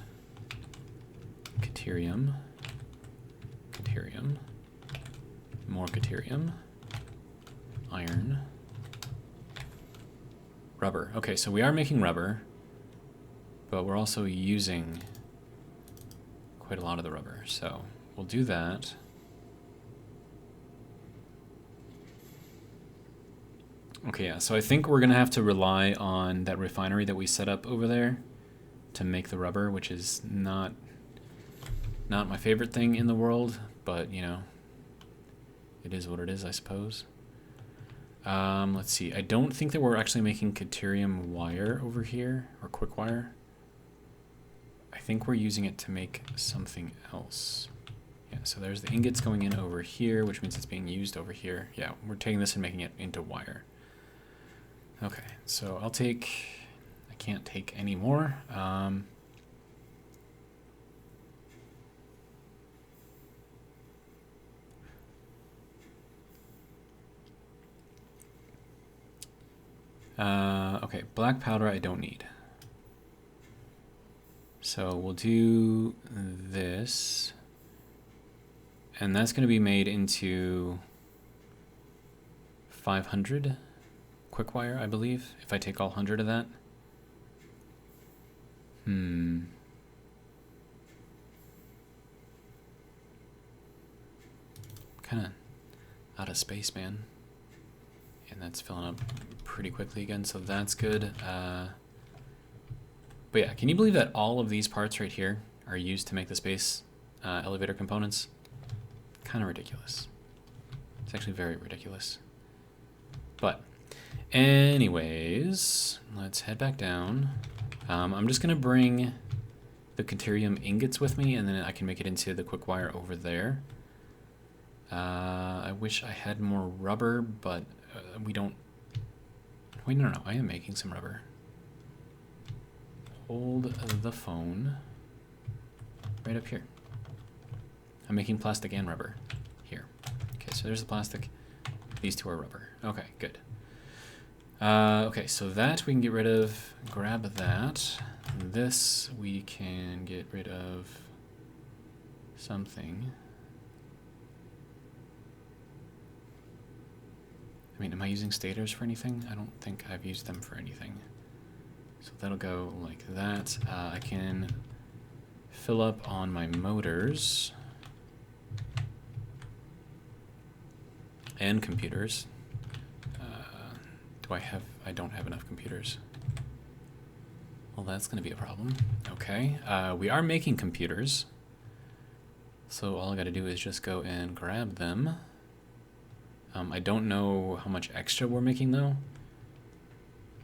Caterium. Caterium. More caterium. Iron. Rubber. Okay, so we are making rubber, but we're also using quite a lot of the rubber. So we'll do that. Okay, yeah, so I think we're going to have to rely on that refinery that we set up over there to make the rubber, which is not my favorite thing in the world, but, it is what it is, I suppose. Let's see. I don't think that we're actually making caterium wire over here, or quick wire. I think we're using it to make something else. Yeah, so there's the ingots going in over here, which means it's being used over here. Yeah, we're taking this and making it into wire. Okay, so I'll take... I can't take any more. Okay, black powder I don't need. So we'll do this. And that's going to be made into 500 quick wire, I believe, if I take all 100 of that. Kind of out of space, man. And that's filling up pretty quickly again, so that's good. But yeah, can you believe that all of these parts right here are used to make the space elevator components? Kind of ridiculous. It's actually very ridiculous. But anyways, let's head back down. I'm just going to bring the caterium ingots with me, and then I can make it into the quick wire over there. I wish I had more rubber, but we don't... Wait, no, I am making some rubber. Hold the phone right up here. I'm making plastic and rubber here. Okay, so there's the plastic. These two are rubber. Okay, good. Okay, so that we can get rid of. Grab that. This we can get rid of something. I mean, am I using stators for anything? I don't think I've used them for anything. So that'll go like that. I can fill up on my motors and computers. I don't have enough computers. Well, that's going to be a problem. Okay, we are making computers. So all I got to do is just go and grab them. I don't know how much extra we're making though.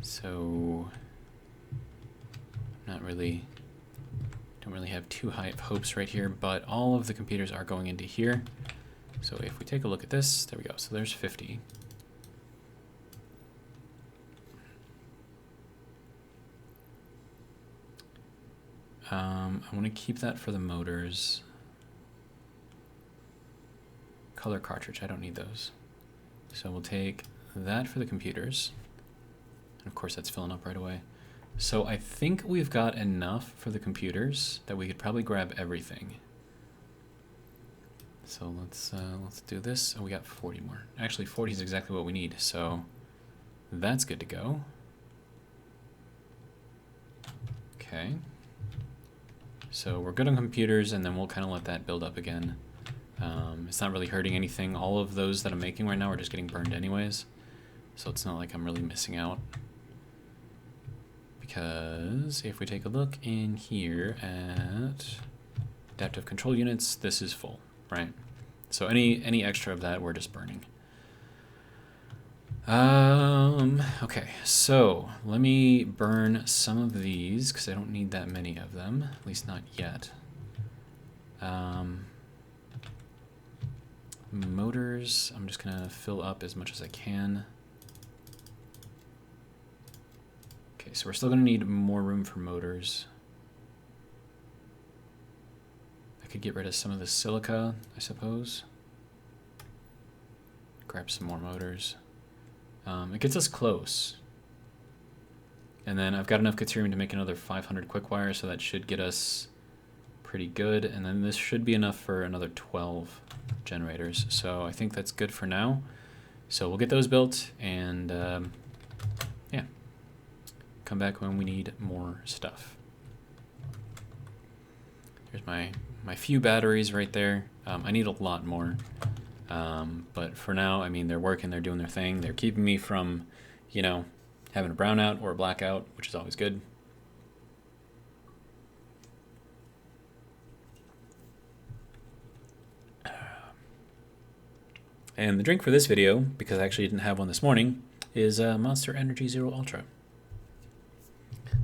So don't really have too high of hopes right here, but all of the computers are going into here. So if we take a look at this, there we go. So there's 50. I want to keep that for the motors. Color cartridge, I don't need those. So we'll take that for the computers. And of course that's filling up right away. So I think we've got enough for the computers that we could probably grab everything. So let's do this. Oh, we got 40 more. Actually, 40 is exactly what we need. So that's good to go. Okay. So we're good on computers, and then we'll kind of let that build up again. It's not really hurting anything. All of those that I'm making right now are just getting burned anyways. So it's not like I'm really missing out. Because if we take a look in here at adaptive control units, this is full, right? So any extra of that, we're just burning. Okay, so let me burn some of these because I don't need that many of them, at least not yet. Motors, I'm just gonna fill up as much as I can. Okay, so we're still gonna need more room for motors. I could get rid of some of the silica, I suppose. Grab some more motors. It gets us close. And then I've got enough Caterium to make another 500 quick wire, so that should get us pretty good. And then this should be enough for another 12 generators. So I think that's good for now. So we'll get those built and yeah, come back when we need more stuff. Here's my few batteries right there. I need a lot more. But for now, I mean, they're working, they're doing their thing. They're keeping me from, you know, having a brownout or a blackout, which is always good. And the drink for this video, because I actually didn't have one this morning, is Monster Energy Zero Ultra.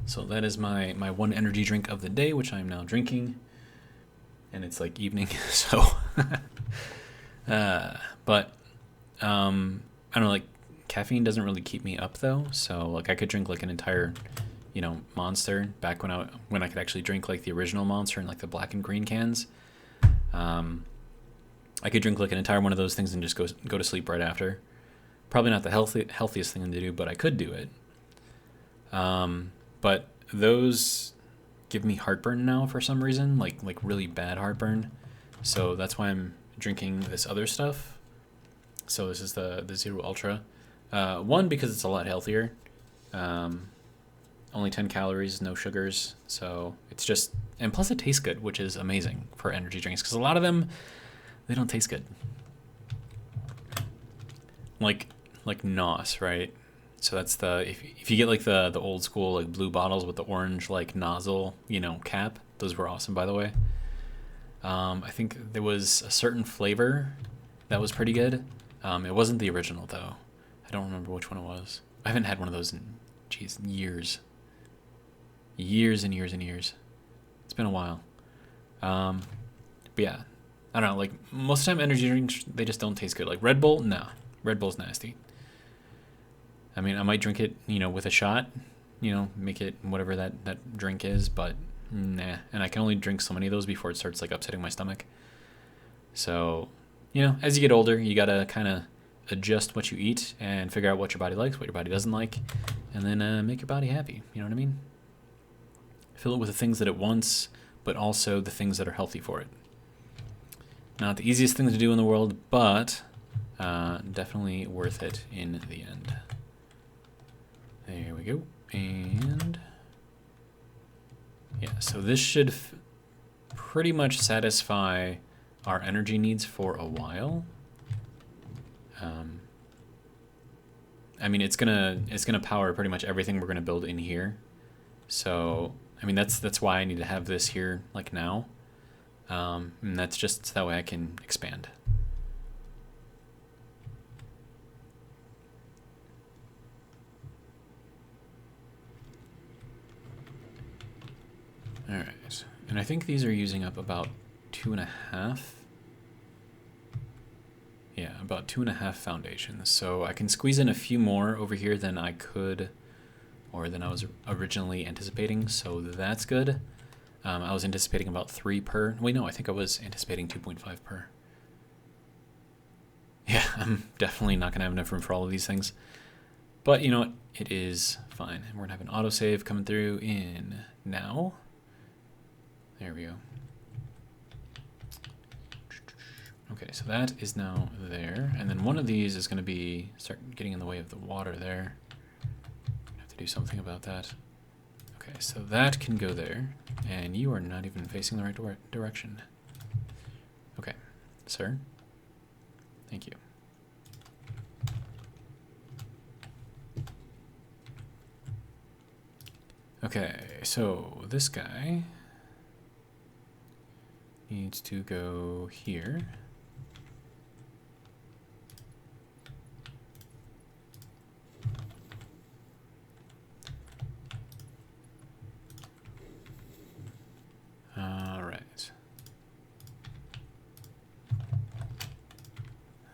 So that is my one energy drink of the day, which I'm now drinking. And it's like evening, so... but I don't know, like caffeine doesn't really keep me up though, so like I could drink like an entire, you know, Monster back when I could actually drink like the original Monster in like the black and green cans. I could drink like an entire one of those things and just go to sleep right after. Probably not the healthiest thing to do, but I could do it. But those give me heartburn now for some reason, like really bad heartburn. So that's why I'm drinking this other stuff. So this is the Zero Ultra. One, because it's a lot healthier. Only 10 calories, no sugars. So it's just, and plus it tastes good, which is amazing for energy drinks. Because a lot of them, they don't taste good. Like NOS, right? So that's the, if you get like the old school like blue bottles with the orange like nozzle, you know, cap, those were awesome, by the way. I think there was a certain flavor that was pretty good. It wasn't the original though. I don't remember which one it was. I haven't had one of those in, geez, years. Years and years and years. It's been a while. But yeah, I don't know, like most of the time energy drinks, they just don't taste good. Like Red Bull, nah, Red Bull's nasty. I mean, I might drink it, you know, with a shot, you know, make it whatever that drink is, but nah. And I can only drink so many of those before it starts like upsetting my stomach. So, you know, as you get older, you gotta kind of adjust what you eat and figure out what your body likes, what your body doesn't like, and then make your body happy. You know what I mean? Fill it with the things that it wants, but also the things that are healthy for it. Not the easiest thing to do in the world, but definitely worth it in the end. There we go. And yeah, so this should pretty much satisfy our energy needs for a while. I mean, it's gonna power pretty much everything we're gonna build in here. So I mean, that's why I need to have this here like now, and that's just so that way I can expand. All right, and I think these are using up about 2.5. Yeah, about 2.5 foundations. So I can squeeze in a few more over here than I could, or than I was originally anticipating. So that's good. I was anticipating about 3 per. Wait, no, I think I was anticipating 2.5 per. Yeah, I'm definitely not gonna have enough room for all of these things. But you know what? It is fine. And we're gonna have an autosave coming through in now. There we go. Okay, so that is now there, and then one of these is going to start getting in the way of the water there. I have to do something about that. Okay, so that can go there, and you are not even facing the right direction. Okay, sir. Thank you. Okay, so this guy needs to go here. All right.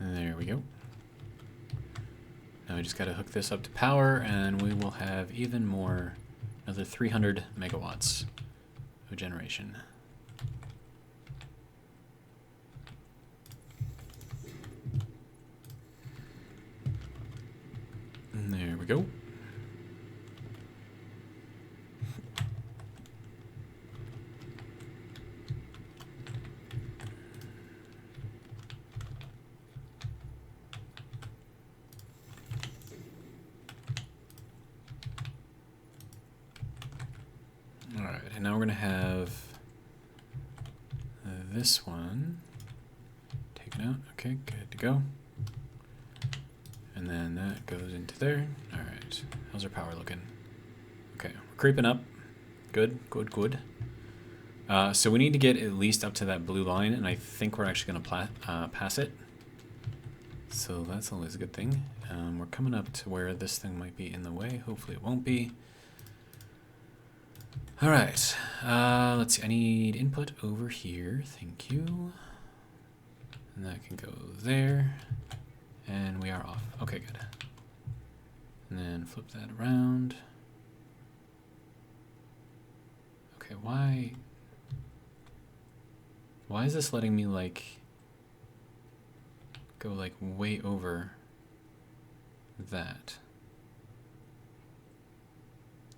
There we go. Now we just got to hook this up to power, and we will have even more, another 300 megawatts of generation. And there we go. All right, and now we're going to have this one taken out. Okay, good to go. And then that goes into there. All right, how's our power looking? Okay, we're creeping up. Good, good, good. So we need to get at least up to that blue line, and I think we're actually going to pass it. So that's always a good thing. We're coming up to where this thing might be in the way. Hopefully it won't be. All right, let's see. I need input over here. Thank you. And that can go there. And we are off. Okay, good. And then flip that around. Okay, why is this letting me like go like way over that?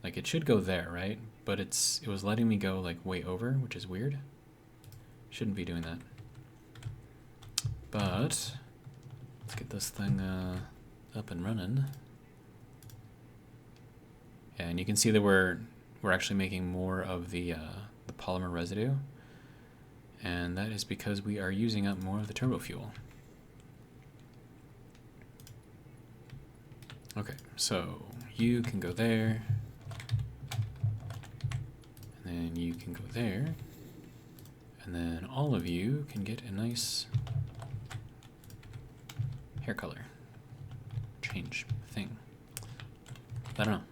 Like it should go there, right? But it was letting me go like way over, which is weird. Shouldn't be doing that. But let's get this thing up and running. Yeah, and you can see that we're actually making more of the polymer residue, and that is because we are using up more of the turbo fuel. Okay, so you can go there, and then you can go there, and then all of you can get a nice hair color change thing. I don't know.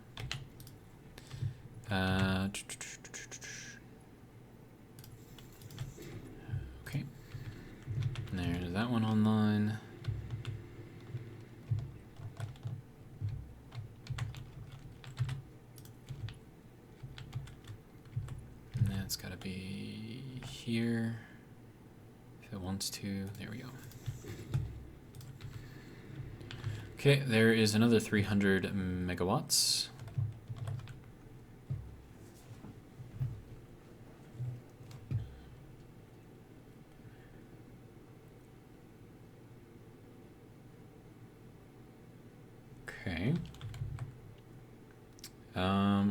Okay. And there's that one online. And that's got to be here if it wants to. There we go. Okay, there is another 300 megawatts.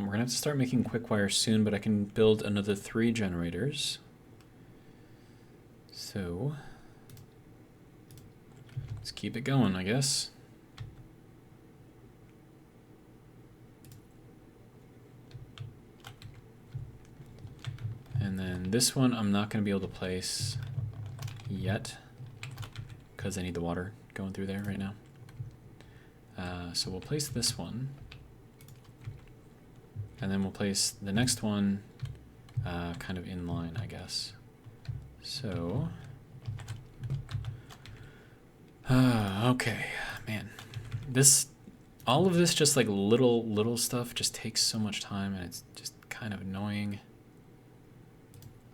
We're gonna have to start making quick wire soon, but I can build another 3 generators. So let's keep it going, I guess. And then this one I'm not going to be able to place yet because I need the water going through there right now. So we'll place this one, and then we'll place the next one kind of in line, I guess. So, okay, man, all of this just like little stuff just takes so much time, and it's just kind of annoying.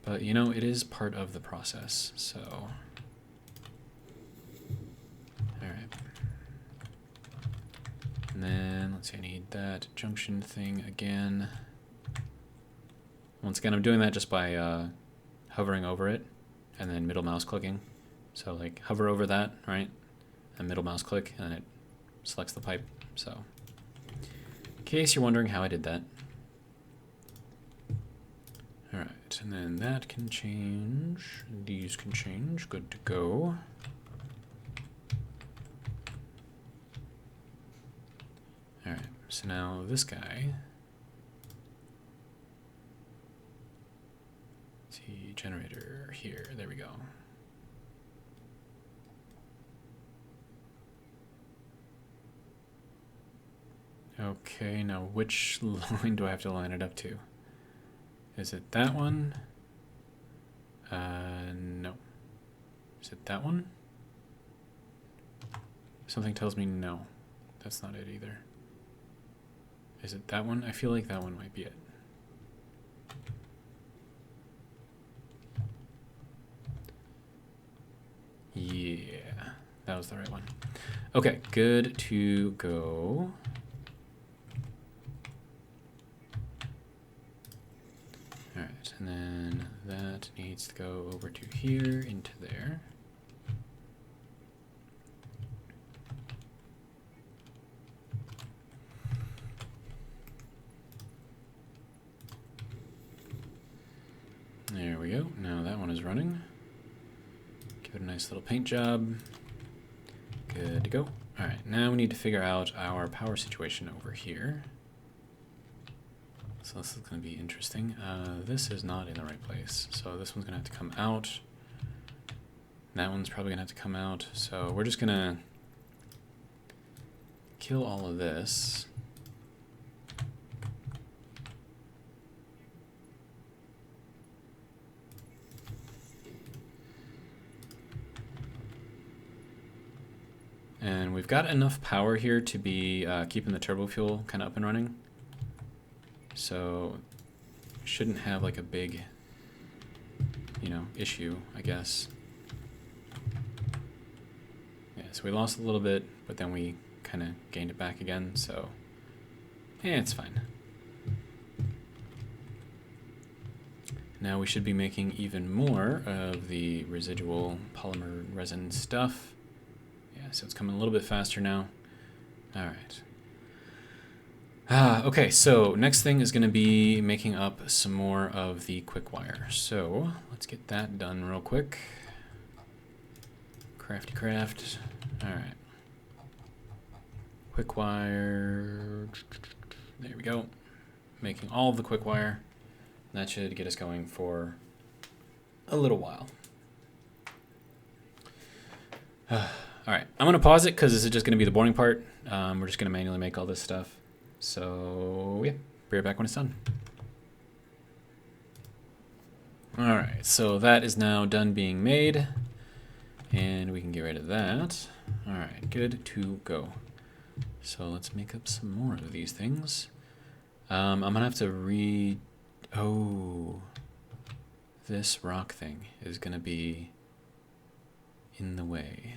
But you know, it is part of the process, so. Alright. And then, let's see, I need that junction thing again. Once again, I'm doing that just by hovering over it and then middle mouse clicking. So like hover over that, right? And middle mouse click, and then it selects the pipe. So, in case you're wondering how I did that. Alright, and then that can change. These can change. Good to go. Alright, so now this guy. Let's see, generator here. There we go. Okay, now which line do I have to line it up to? Is it that one? No. Is it that one? Something tells me no. That's not it either. Is it that one? I feel like that one might be it. Yeah, that was the right one. Okay, good to go. Alright, and then that needs to go over to here, into there. There we go. Now that one is running. Give it a nice little paint job. Good to go. Alright, now we need to figure out our power situation over here. So this is going to be interesting. This is not in the right place. So this one's going to have to come out. That one's probably going to have to come out. So we're just going to kill all of this. And we've got enough power here to be keeping the turbo fuel kind of up and running. So shouldn't have like a big, you know, issue, I guess. Yeah, so we lost a little bit, but then we kind of gained it back again, so yeah, it's fine. Now we should be making even more of the residual polymer resin stuff. Yeah, so it's coming a little bit faster now. All right. Okay, so next thing is going to be making up some more of the quick wire. So let's get that done real quick. Crafty craft. All right. Quick wire. There we go. Making all of the quick wire. That should get us going for a little while. All right, I'm going to pause it because this is just going to be the boring part. We're just going to manually make all this stuff. So, yeah, be right back when it's done. All right, so that is now done being made. And we can get rid of that. All right, good to go. So let's make up some more of these things. I'm going to have to Oh, this rock thing is going to be in the way.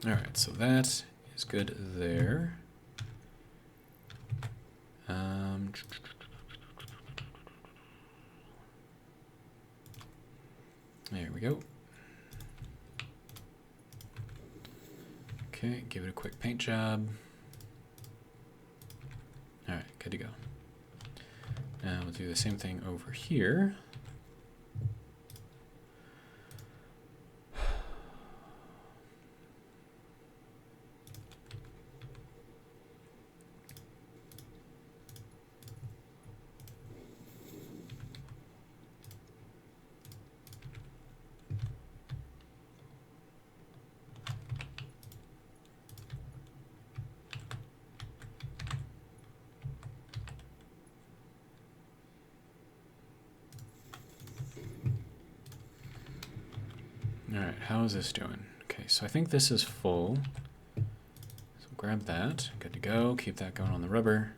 All right, so that is good there. There we go. Okay, give it a quick paint job. All right, good to go. Now we'll do the same thing over here. All right, how is this doing? Okay, so I think this is full. So grab that, good to go. Keep that going on the rubber.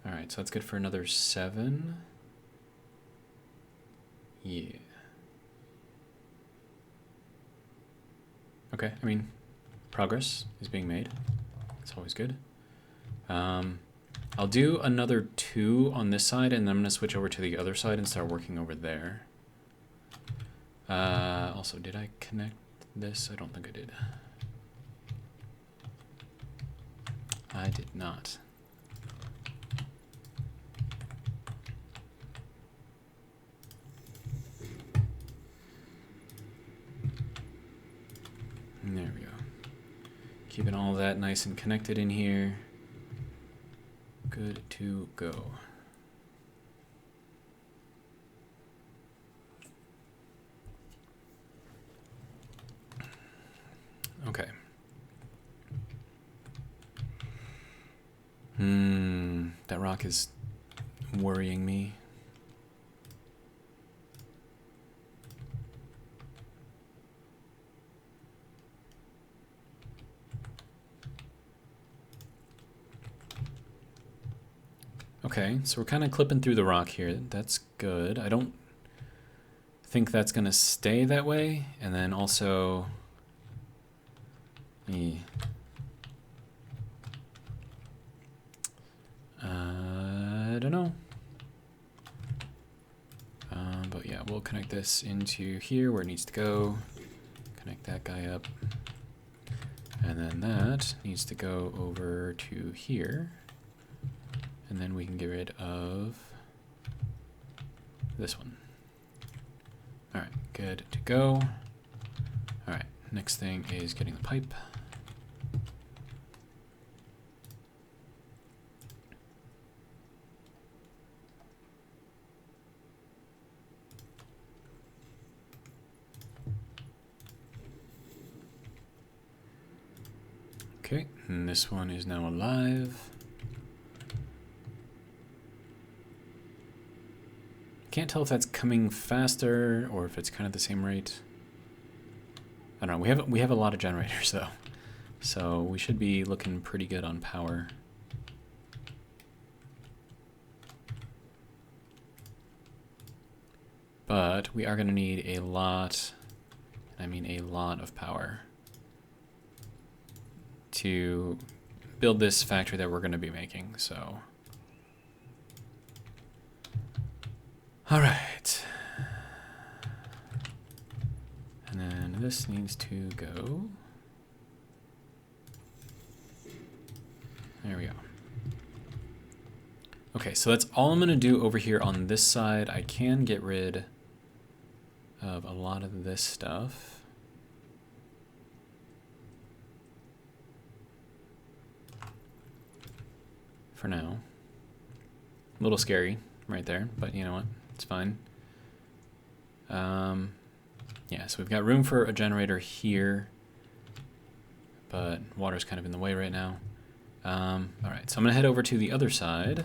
All right, so that's good for another 7. Yeah. Okay, I mean, progress is being made. It's always good. I'll do another 2 on this side, and then I'm going to switch over to the other side and start working over there. Also, did I connect this? I don't think I did. I did not. And there we go. Keeping all that nice and connected in here. Good to go. Okay. That rock is worrying me. Okay, so we're kind of clipping through the rock here. That's good. I don't think that's going to stay that way. And then also... I don't know. But yeah, we'll connect this into here where it needs to go. Connect that guy up. And then that needs to go over to here. And then we can get rid of this one. All right, good to go. All right, next thing is getting the pipe. Okay, and this one is now alive. Can't tell if that's coming faster or if it's kind of the same rate. I don't know. We have a lot of generators though, so we should be looking pretty good on power. But we are going to need a lot, I mean a lot of power to build this factory that we're going to be making. So. All right, and then this needs to go. There we go. Okay, so that's all I'm going to do over here on this side. I can get rid of a lot of this stuff. For now. A little scary right there, but you know what? It's fine. Yeah, so we've got room for a generator here, but water's kind of in the way right now. All right, so I'm gonna head over to the other side.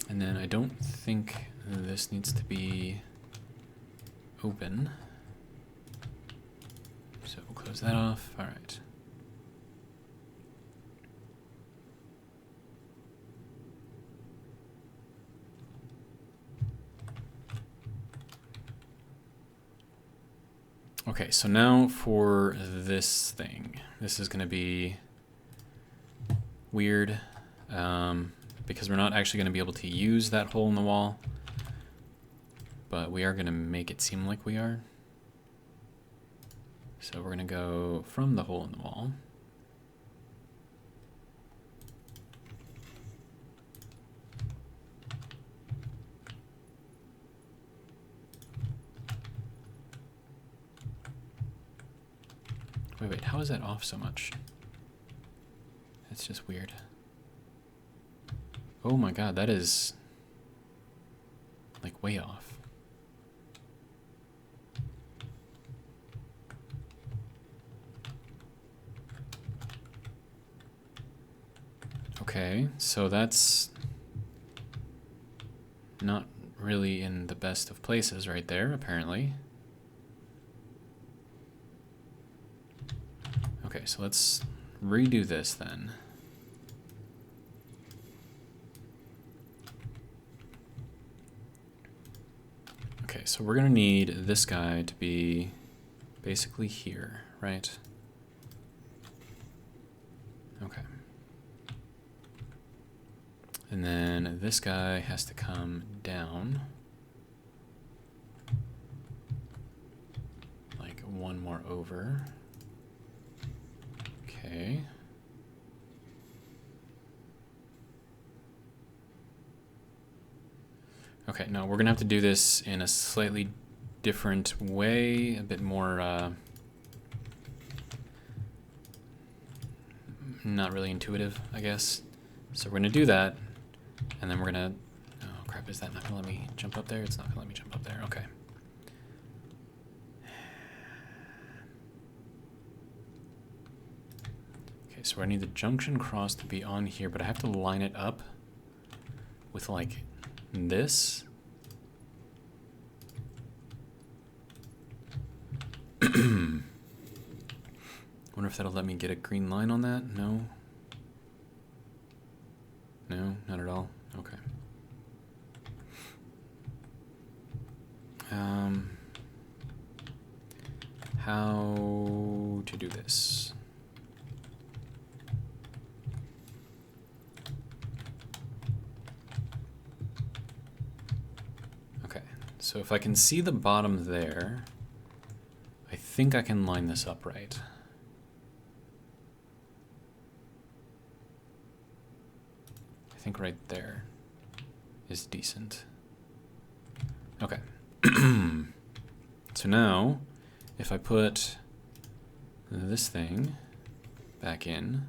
And then I don't think this needs to be open. So we'll close that off. All right. Okay, so now for this thing. This is going to be weird because we're not actually going to be able to use that hole in the wall, but we are going to make it seem like we are. So we're going to go from the hole in the wall. Wait, how is that off so much? That's just weird. Oh my god, that is like way off. Okay, so that's not really in the best of places right there, apparently. Okay, so let's redo this then. Okay, so we're gonna need this guy to be basically here, right? Okay. And then this guy has to come down. Like one more over. Okay. Okay, no, we're gonna have to do this in a slightly different way, a bit more, not really intuitive, I guess. So we're gonna do that, and then we're gonna, oh crap, is that not gonna let me jump up there? It's not gonna let me jump up there, okay. Okay, so I need the junction cross to be on here, but I have to line it up with like this. Wonder if that'll let me get a green line on that? No. No, not at all. Okay. How to do this? Okay, so if I can see the bottom there, I think I can line this up right. I think right there is decent. Okay. So now, if I put this thing back in,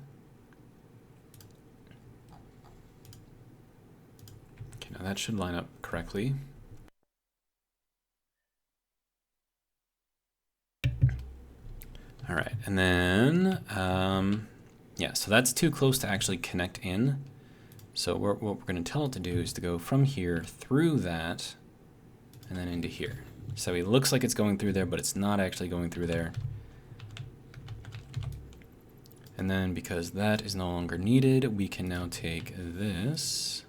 okay, now that should line up correctly. All right, and then, yeah, so that's too close to actually connect in. So what we're going to tell it to do is to go from here through that and then into here. So it looks like it's going through there, but it's not actually going through there. And then because that is no longer needed, we can now take this,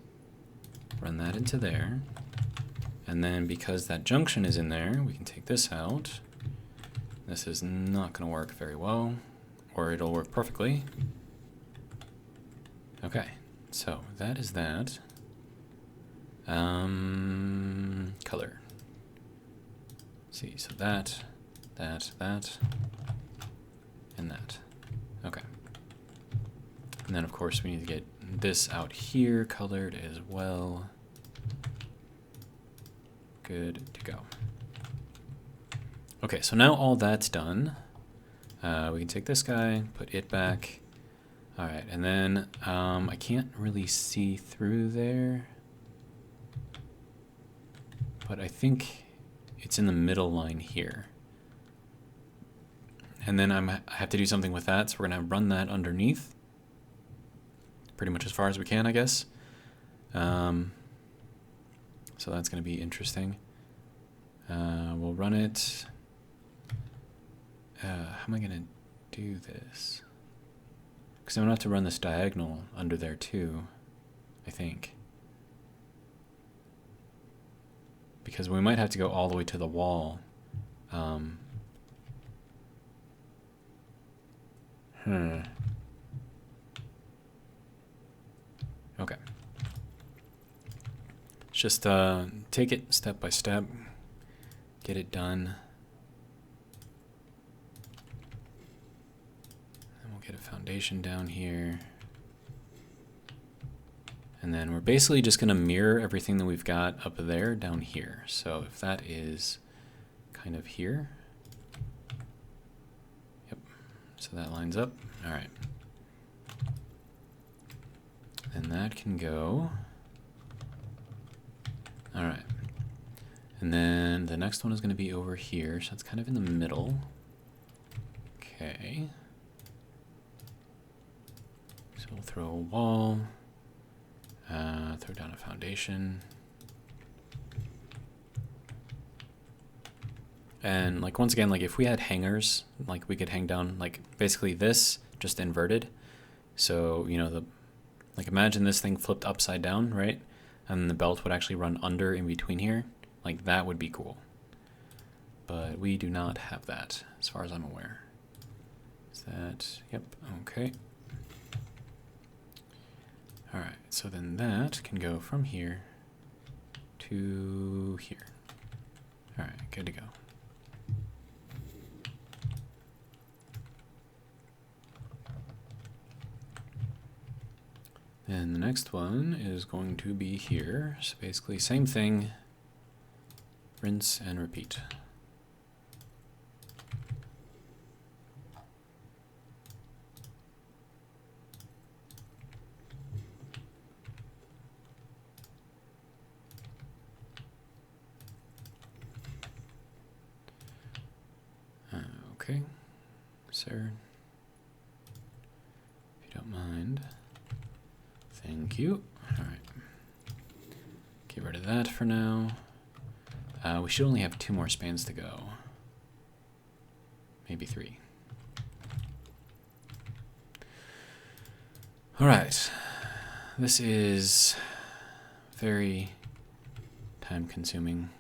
run that into there. And then because that junction is in there, we can take this out. This is not going to work very well, or it'll work perfectly. Okay, so that is that. Color. See, so that, and that. Okay. And then of course we need to get this out here colored as well. Good to go. Okay, so now all that's done. We can take this guy, put it back. All right, and then I can't really see through there, but I think it's in the middle line here. And then I have to do something with that, so we're gonna run that underneath, pretty much as far as we can, I guess. So that's gonna be interesting. We'll run it. How am I gonna do this? Because I'm gonna have to run this diagonal under there too, I think. Because we might have to go all the way to the wall Okay. Just take it step by step, get it done. And we'll get a foundation down here. And then we're basically just going to mirror everything that we've got up there down here. So if that is kind of here. Yep. So that lines up. All right. And that can go. All right. And then the next one is going to be over here. So it's kind of in the middle. Okay. So we'll throw a wall. Throw down a foundation. And like once again, like if we had hangers, like we could hang down like basically this just inverted. So, you know, like imagine this thing flipped upside down, right? And the belt would actually run under in between here. Like that would be cool. But we do not have that as far as I'm aware. Is that, yep, okay. All right, so then that can go from here to here. All right, good to go. And the next one is going to be here. So basically same thing, rinse and repeat. Okay, sir, if you don't mind. Thank you. All right. Get rid of that for now. We should only have 2 more spans to go. Maybe 3. All right. This is very time consuming.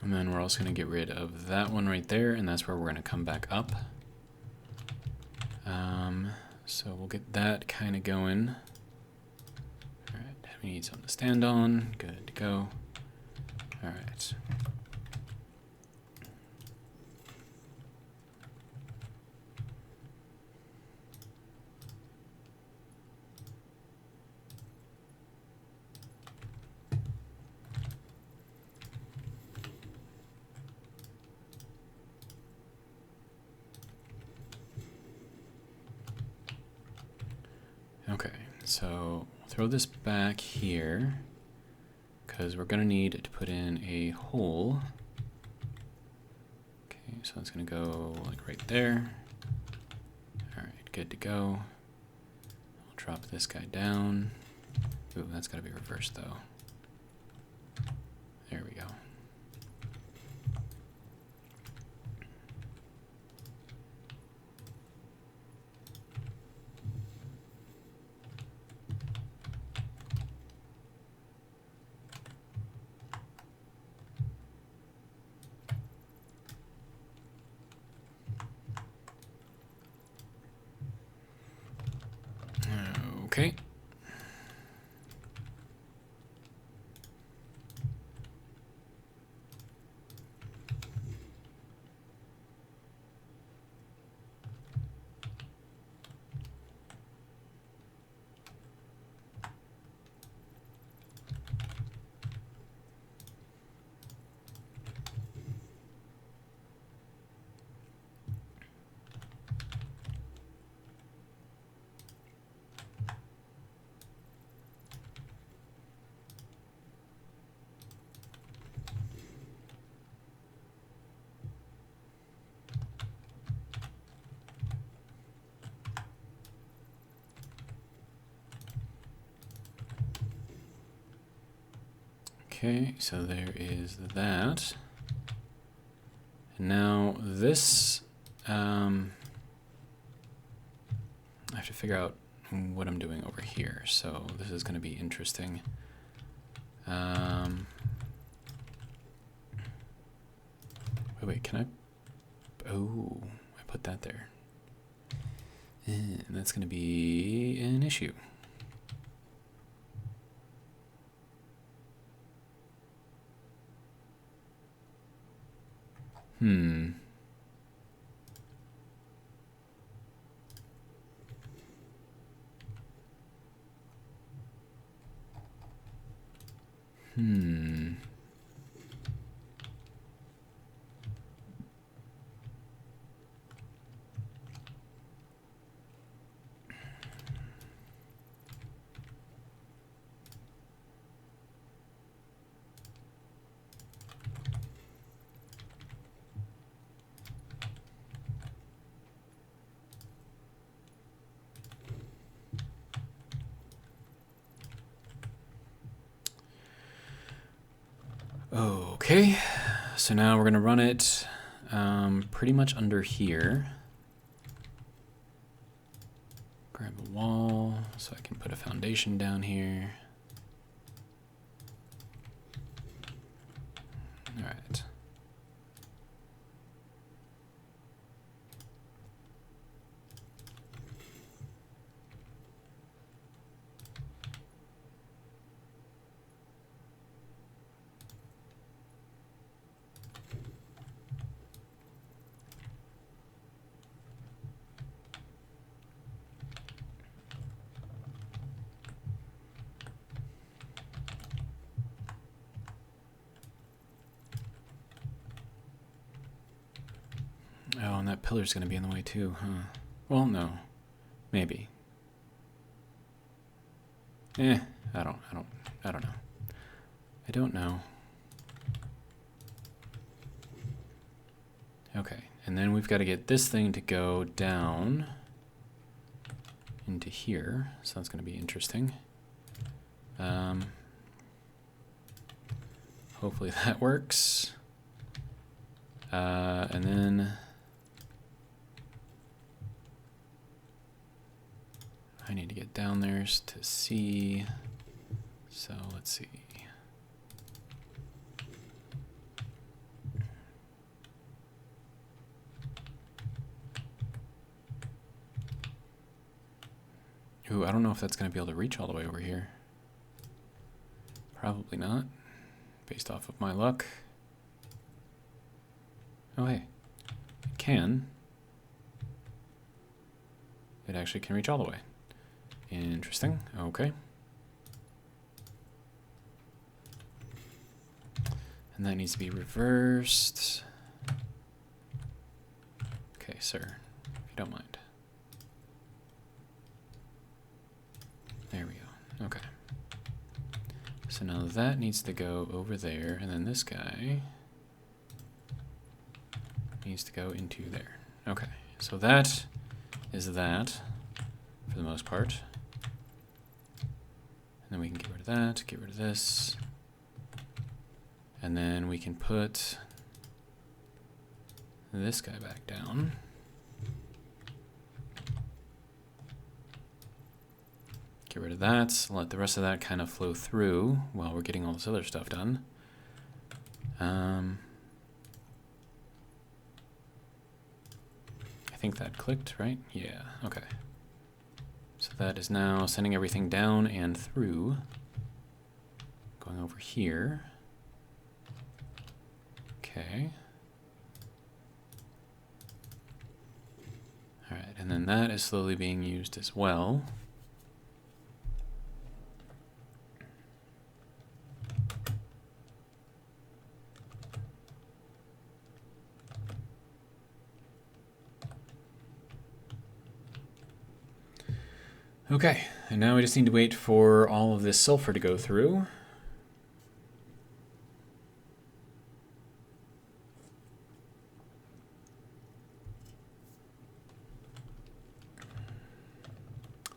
And then we're also going to get rid of that one right there, and that's where we're going to come back up. So we'll get that kind of going. All right, we need something to stand on. Good to go. All right. Okay, so throw this back here because we're going to need to put in a hole. Okay, so it's going to go like right there. All right, good to go. I'll drop this guy down. Ooh, that's got to be reversed though. There we go. Okay. Okay, so there is that. And now this, I have to figure out what I'm doing over here. So this is going to be interesting. Wait, can I? Oh, I put that there. And that's going to be an issue. Hmm. Okay, so now we're going to run it pretty much under here. Grab a wall so I can put a foundation down here. All right. Oh, and that pillar's going to be in the way too, huh? Well, no. Maybe. I don't know. I don't know. Okay, and then we've got to get this thing to go down into here, so that's going to be interesting. Hopefully that works. And then I need to get down there to see. So let's see. Ooh, I don't know if that's going to be able to reach all the way over here. Probably not, based off of my luck. Oh, hey, it can. It actually can reach all the way. Interesting, okay. And that needs to be reversed. Okay, sir, if you don't mind. There we go, okay. So now that needs to go over there, and then this guy needs to go into there. Okay, so that is that for the most part. And then we can get rid of that, get rid of this. And then we can put this guy back down. Get rid of that, let the rest of that kind of flow through while we're getting all this other stuff done. I think that clicked, right? Yeah, okay. So that is now sending everything down and through. Going over here. Okay. All right, and then that is slowly being used as well. Okay, and now we just need to wait for all of this sulfur to go through.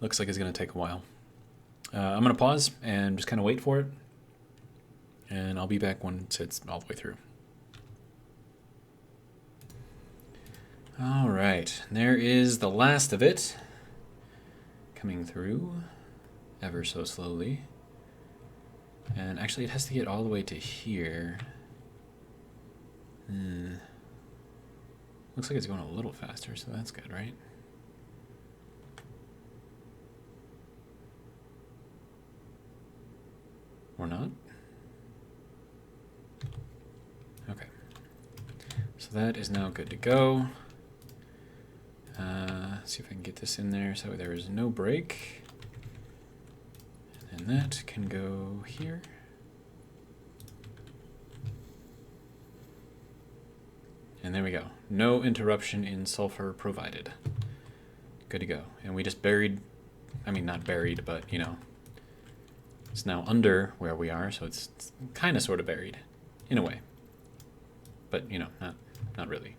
Looks like it's going to take a while. I'm going to pause and just kind of wait for it. And I'll be back once it's all the way through. All right, there is the last of it coming through ever so slowly. And actually it has to get all the way to here. Looks like it's going a little faster, so that's good, right? Or not? Okay. So that is now good to go. See if I can get this in there so there is no break. And that can go here. And there we go. No interruption in sulfur provided. Good to go. And we just buried, I mean not buried, but you know, it's now under where we are, so it's kind of sort of buried in a way. But, you know, not really.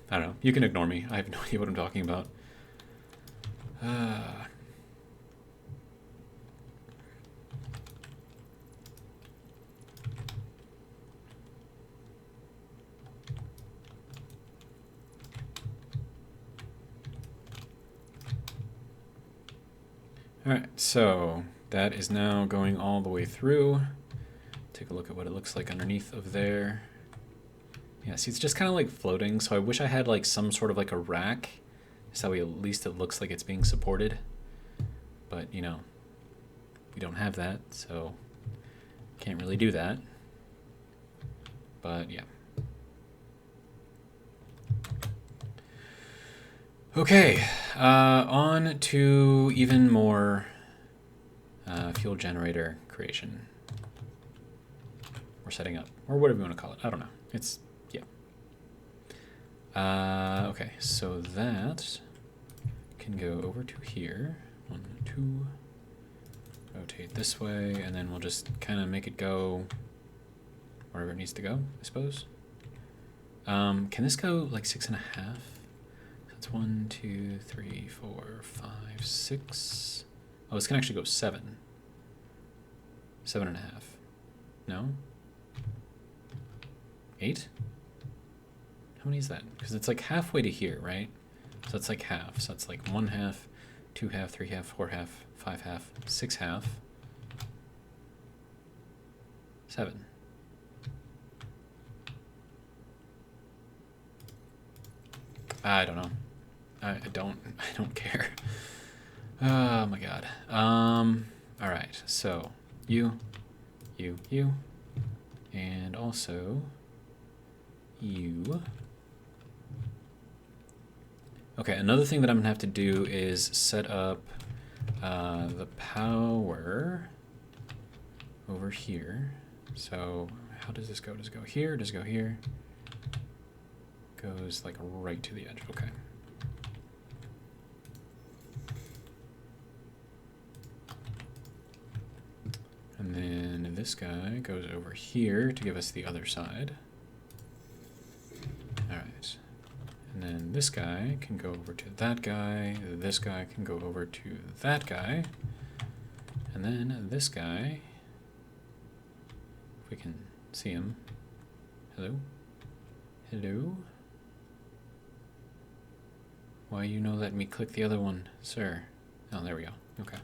I don't know. You can ignore me. I have no idea what I'm talking about. Alright, so that is now going all the way through. Take a look at what it looks like underneath of there. Yeah, see, it's just kind of like floating, so I wish I had like some sort of like a rack, so at least it looks like it's being supported. But, you know, we don't have that, so can't really do that. But, yeah. Okay, on to even more fuel generator creation. Or setting up, or whatever you want to call it. I don't know. It's, yeah. Okay, so that can go over to here. 1, 2. Rotate this way, and then we'll just kind of make it go wherever it needs to go, I suppose. Can this go like 6.5? That's 1, 2, 3, 4, 5, 6. Oh, this can actually go 7. 7.5. No? 8? How many is that? Because it's like halfway to here, right? So it's like half. So it's like 1 half, 2 half, 3 half, 4 half, 5 half, 6 half, 7. I don't know. I don't care. Oh my god. All right. So you, and also you. Okay. Another thing that I'm gonna have to do is set up the power over here. So how does this go? Does it go here? Does it go here? Goes like right to the edge. Okay. And then this guy goes over here to give us the other side. All right. And then this guy can go over to that guy. This guy can go over to that guy. And then this guy, if we can see him. Hello? Hello? Why you no let me click the other one, sir? Oh, there we go. Okay.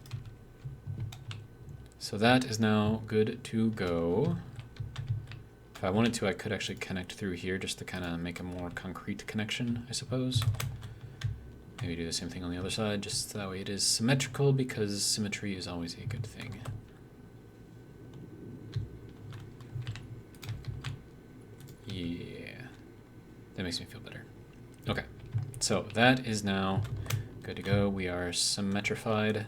So that is now good to go. If I wanted to, I could actually connect through here just to kind of make a more concrete connection, I suppose. Maybe do the same thing on the other side, just so that way it is symmetrical, because symmetry is always a good thing. Yeah. That makes me feel better. Okay. So that is now good to go. We are symmetrified.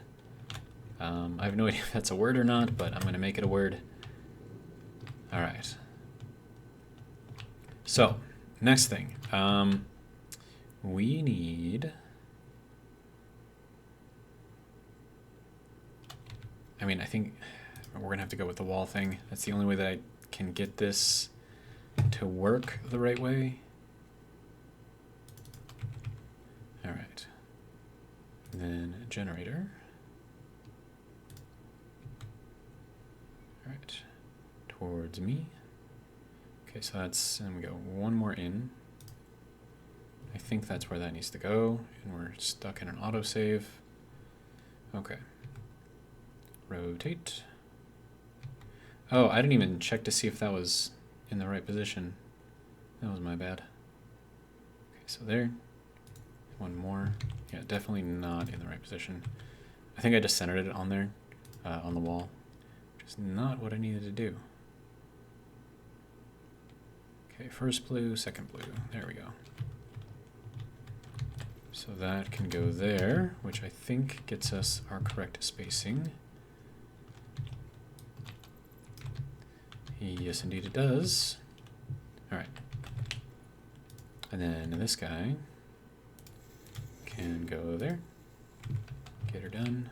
I have no idea if that's a word or not, but I'm going to make it a word. All right. So, next thing. We need... I mean, I think we're going to have to go with the wall thing. That's the only way that I can get this to work the right way. All right. And then generator. All right, towards me. Okay, so that's, and we go one more in. I think that's where that needs to go, and we're stuck in an autosave. Okay. Rotate. Oh, I didn't even check to see if that was in the right position. That was my bad. Okay, so there. One more. Yeah, definitely not in the right position. I think I just centered it on there, on the wall, which is not what I needed to do. Okay, first blue, second blue. There we go. So that can go there, which I think gets us our correct spacing. Yes, indeed it does. All right. And then this guy can go there. Get her done.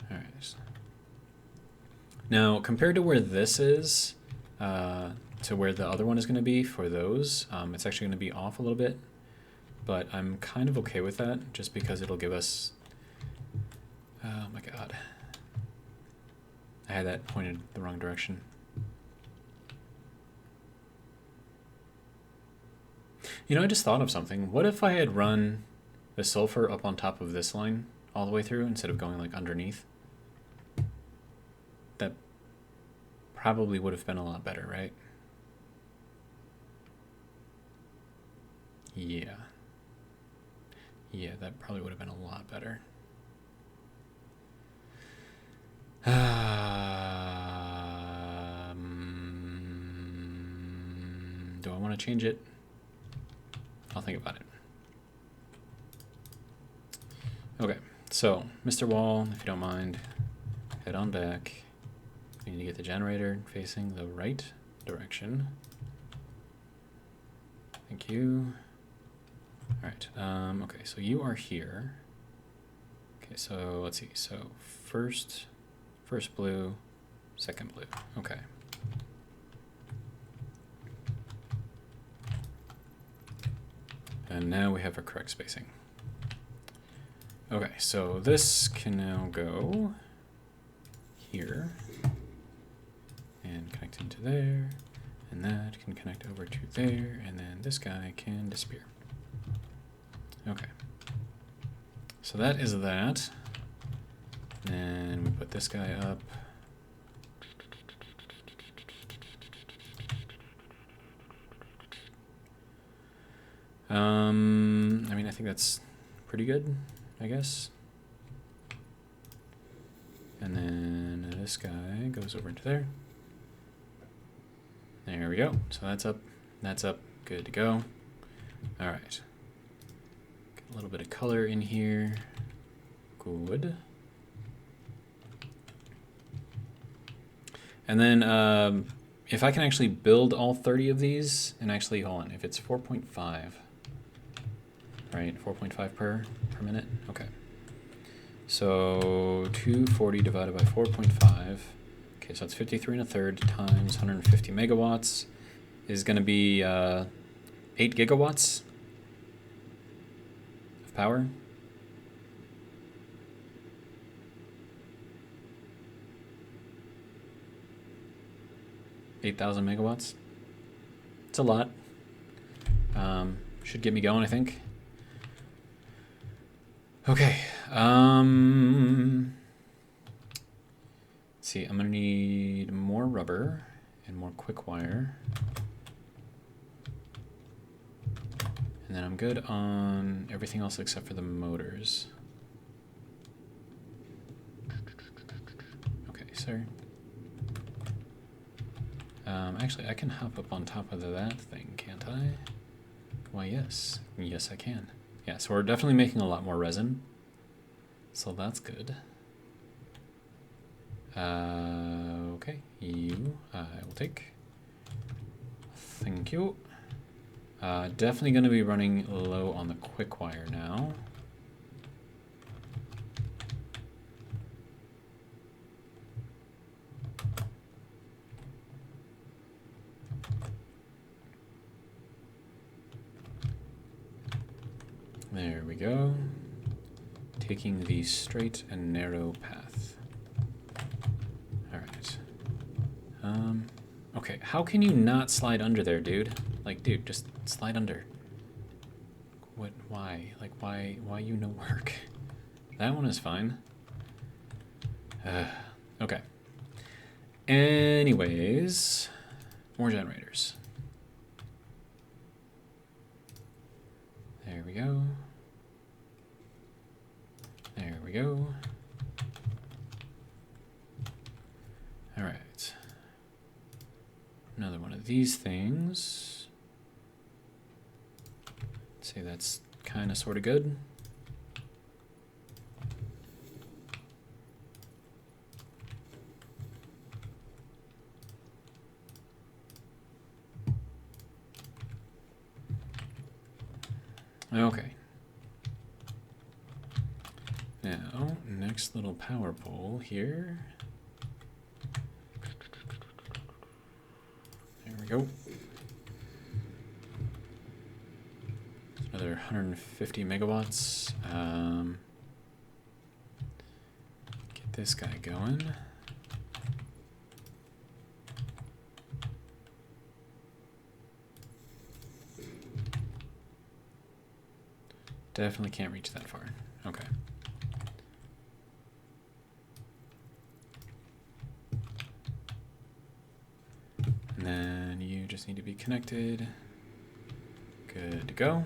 All right. Now, compared to where this is, to where the other one is going to be for those, it's actually going to be off a little bit. But I'm kind of okay with that, just because it'll give us... Oh my god. I had that pointed the wrong direction. You know, I just thought of something. What if I had run the sulfur up on top of this line all the way through instead of going like underneath? That probably would have been a lot better, right? Yeah. Yeah, that probably would have been a lot better. Do I want to change it? I'll think about it. Okay, so Mr. Wall, if you don't mind, head on back. We need to get the generator facing the right direction. Thank you. All right, okay, so you are here. Okay, so let's see, so first blue, second blue, okay. And now we have our correct spacing. Okay, so this can now go here and connect into there, and that can connect over to there, and then this guy can disappear. Okay, so that is that. And we put this guy up. I mean, I think that's pretty good, I guess. And then this guy goes over into there. There we go. So that's up, good to go. All right. Get a little bit of color in here. Good. And then if I can actually build all 30 of these, and actually, hold on, if it's 4.5, right, 4.5 per minute, okay. So 240 divided by 4.5, okay, so that's 53 1/3 times 150 megawatts is going to be 8 gigawatts of power. $8,000 megawatts. It's a lot. Should get me going, I think. Okay. Let's see, I'm gonna need more rubber and more quick wire. And then I'm good on everything else except for the motors. Okay, sir. Actually, I can hop up on top of that thing, can't I? Why, yes. Yes, I can. Yeah, so we're definitely making a lot more resin. So that's good. Okay, you, I will take. Thank you. Definitely going to be running low on the quick wire now. There we go. Taking the straight and narrow path. Okay, how can you not slide under there, dude? Like, dude, just slide under. What, why? Like, why you no work? That one is fine. Okay. Anyways, more generators. There we go. There we go. All right. Another one of these things. Let's say that's kind of sort of good. Okay. Now, next little power pole here. There we go. Another 150 megawatts. Get this guy going. Definitely can't reach that far. Okay. And then you just need to be connected. Good to go.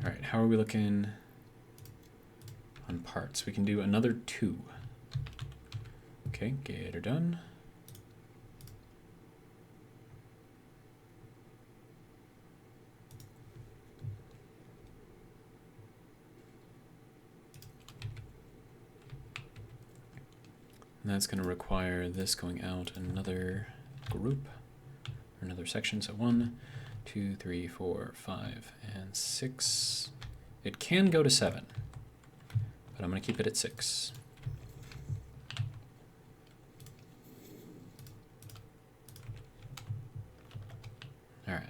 All right, how are we looking on parts? We can do another 2. Okay, get her done. And that's going to require this going out another group, or another section. So 1, 2, 3, 4, 5, and 6. It can go to 7, but I'm going to keep it at 6. All right.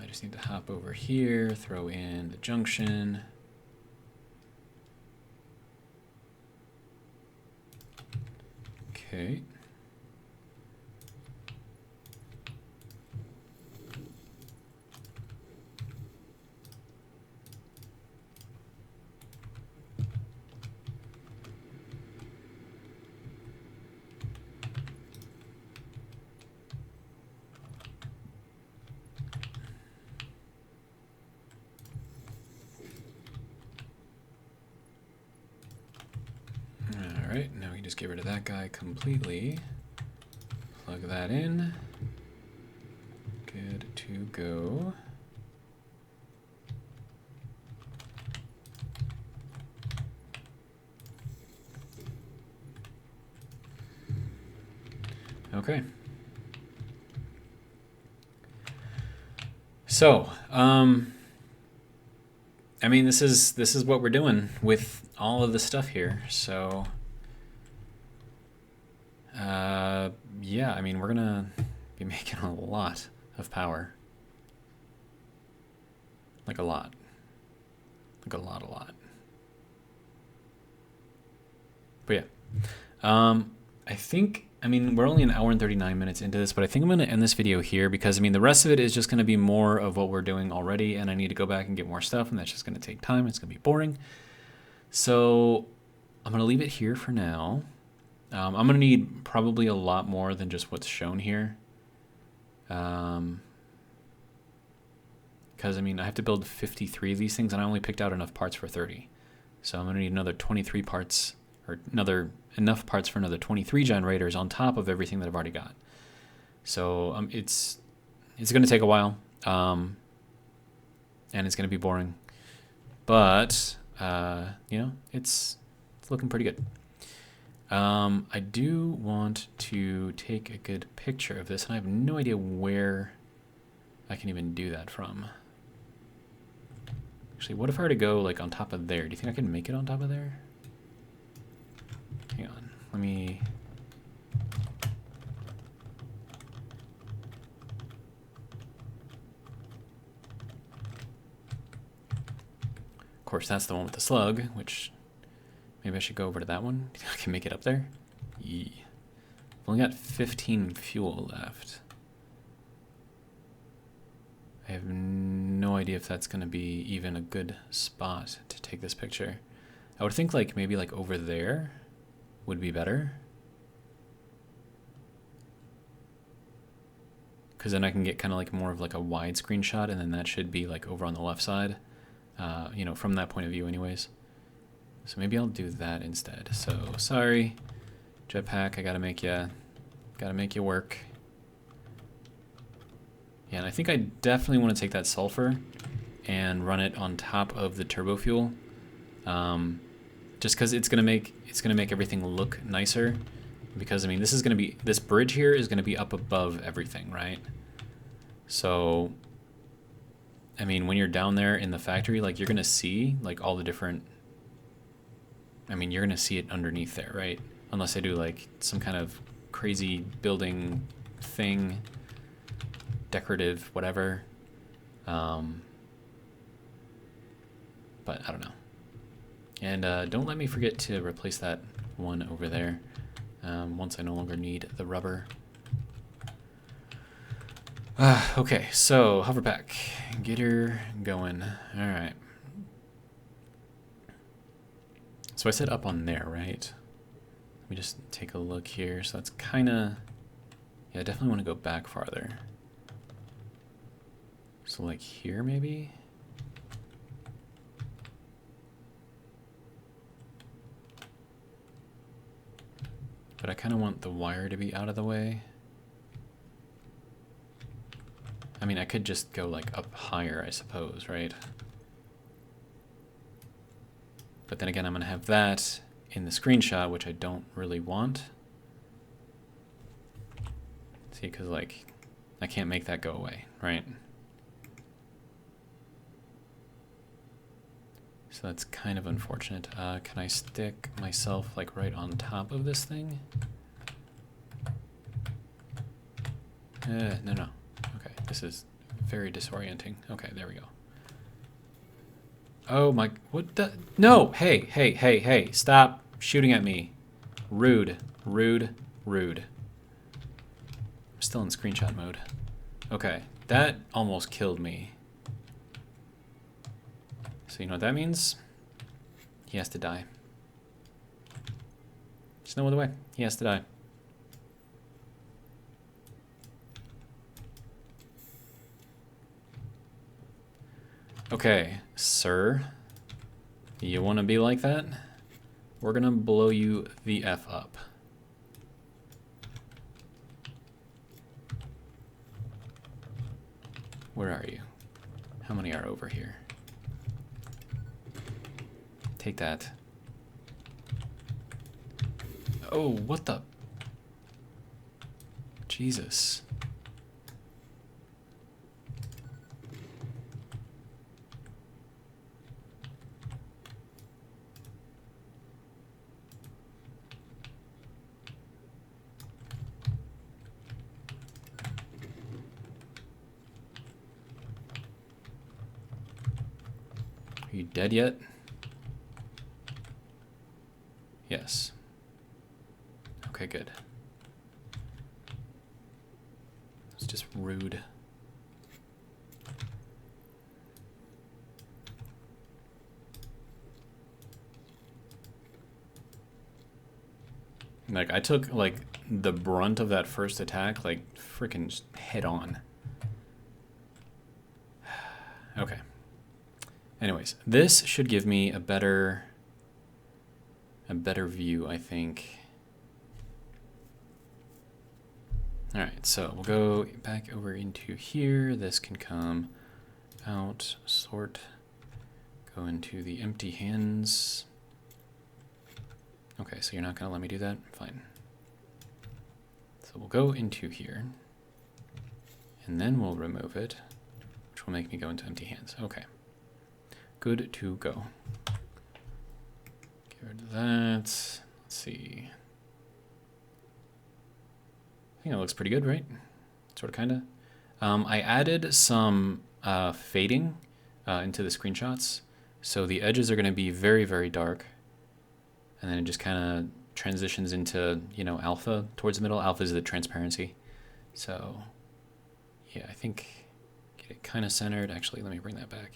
I just need to hop over here, throw in the junction. Okay. All right, now we can just get rid of that guy completely. Plug that in. Good to go. Okay. So, I mean, this is what we're doing with all of the stuff here. So, yeah, I mean, we're gonna be making a lot of power. Like a lot. Like a lot. But yeah, I think, I mean, we're only an hour and 39 minutes into this, but I think I'm going to end this video here because, I mean, the rest of it is just going to be more of what we're doing already, and I need to go back and get more stuff, and that's just going to take time. It's going to be boring. So I'm going to leave it here for now. I'm going to need probably a lot more than just what's shown here. Because, I mean, I have to build 53 of these things, and I only picked out enough parts for 30. So I'm going to need another 23 parts, or enough parts for another 23 generators on top of everything that I've already got. So it's going to take a while, and it's going to be boring. But, you know, it's looking pretty good. I do want to take a good picture of this, and I have no idea where I can even do that from. Actually, what if I were to go like on top of there? Do you think I can make it on top of there? Hang on, let me... course, that's the one with the slug, which maybe I should go over to that one. I can make it up there. Yeah. I've only got 15 fuel left. I have no idea if that's going to be even a good spot to take this picture. I would think like maybe like over there would be better. Because then I can get kind of like more of like a wide screenshot, and then that should be like over on the left side, you know, from that point of view anyways. So maybe I'll do that instead. So sorry, Jetpack, I gotta make you work. Yeah, and I think I definitely want to take that sulfur and run it on top of the turbo fuel, just because it's gonna make everything look nicer. Because I mean, this bridge here is gonna be up above everything, right? So, I mean, when you're down there in the factory, like you're gonna see like all the different. I mean, you're gonna see it underneath there, right? Unless I do like some kind of crazy building thing, decorative, whatever. But I don't know. And don't let me forget to replace that one over there once I no longer need the rubber. Okay, so hoverpack, get her going. All right. So I said up on there, right? Let me just take a look here. So that's kind of, yeah, I definitely want to go back farther. So like here maybe? But I kind of want the wire to be out of the way. I mean, I could just go like up higher, I suppose, right? But then again, I'm going to have that in the screenshot, which I don't really want. See, because like, I can't make that go away, right? So that's kind of unfortunate. Can I stick myself like right on top of this thing? No. Okay, this is very disorienting. Okay, there we go. Oh my, what the? No, hey, stop shooting at me. Rude. I'm still in screenshot mode. Okay, that almost killed me. So you know what that means? He has to die. There's no other way. He has to die. Okay, sir. You want to be like that? We're going to blow you the F up. Where are you? How many are over here? Take that. Oh, what the? Jesus. Are you dead yet? Yes. Okay, good. It's just rude. Like, I took, like, the brunt of that first attack, like, freaking head on. Okay. Anyways, this should give me a better view, I think. All right, so we'll go back over into here. This can come out, sort, go into the empty hands. Okay, so you're not gonna let me do that? Fine. So we'll go into here, and then we'll remove it, which will make me go into empty hands. Okay. Good to go. Get rid of that. Let's see. I think it looks pretty good, right? Sort of, kind of. I added some fading into the screenshots So the edges are going to be very, very dark. And then it just kind of transitions into, you know, alpha towards the middle. Alpha is the transparency. So yeah, I think get it kind of centered. Actually, let me bring that back.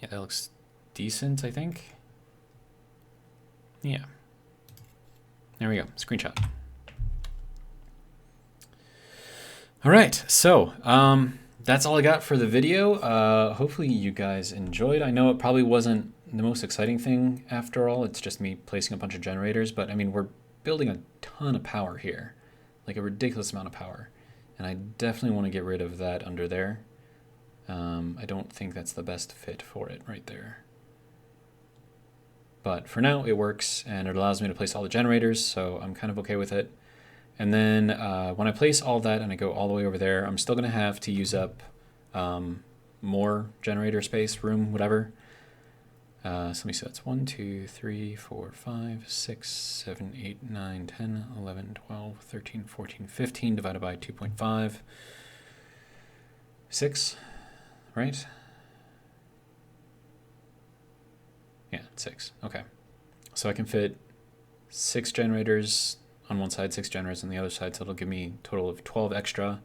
Yeah, that looks decent, I think. Yeah. There we go, screenshot. All right, so that's all I got for the video. Hopefully you guys enjoyed. I know it probably wasn't the most exciting thing after all. It's just me placing a bunch of generators, but I mean, we're building a ton of power here, like a ridiculous amount of power. And I definitely want to get rid of that under there. I don't think that's the best fit for it right there. But for now, it works, and it allows me to place all the generators, so I'm kind of okay with it. And then when I place all that and I go all the way over there, I'm still going to have to use up more generator space, room, whatever. So let me see, that's 1, 2, 3, 4, 5, 6, 7, 8, 9, 10, 11, 12, 13, 14, 15 divided by 2.5. 6, right? Yeah, 6. Okay. So I can fit 6 generators on one side, 6 generators on the other side, so it'll give me a total of 12 extra.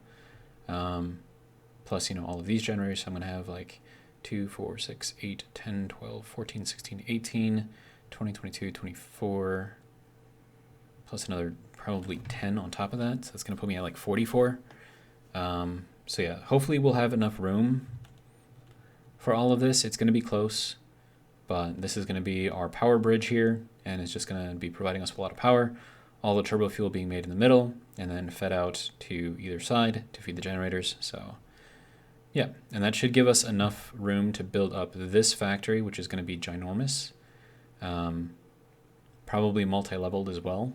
Plus, you know, all of these generators, so I'm going to have like 2, 4, 6, 8, 10, 12, 14, 16, 18, 20, 22, 24, plus another probably 10 on top of that. So that's going to put me at like 44. So yeah, hopefully we'll have enough room for all of this. It's going to be close, but this is going to be our power bridge here, and it's just going to be providing us with a lot of power. All the turbo fuel being made in the middle and then fed out to either side to feed the generators. So yeah, and that should give us enough room to build up this factory, which is going to be ginormous, probably multi-leveled as well.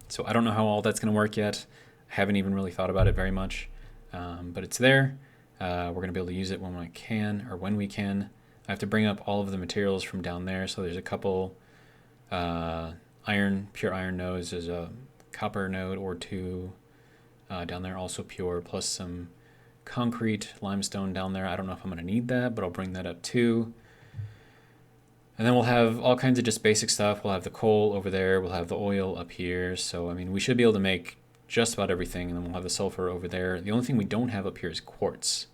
So I don't know how all that's going to work yet. I haven't even really thought about it very much, but it's there. We're going to be able to use it when we can, I have to bring up all of the materials from down there. So there's a couple pure iron nodes. There's a copper node or two down there, also pure, plus some concrete limestone down there. I don't know if I'm going to need that, but I'll bring that up too. And then we'll have all kinds of just basic stuff. We'll have the coal over there. We'll have the oil up here. So, I mean, we should be able to make just about everything. And then we'll have the sulfur over there. The only thing we don't have up here is quartz.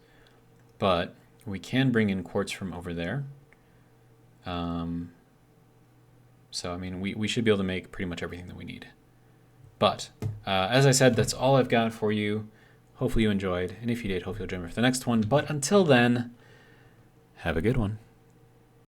But we can bring in quartz from over there. So, I mean, we should be able to make pretty much everything that we need. But, as I said, that's all I've got for you. Hopefully you enjoyed. And if you did, hopefully you'll join me for the next one. But until then, have a good one.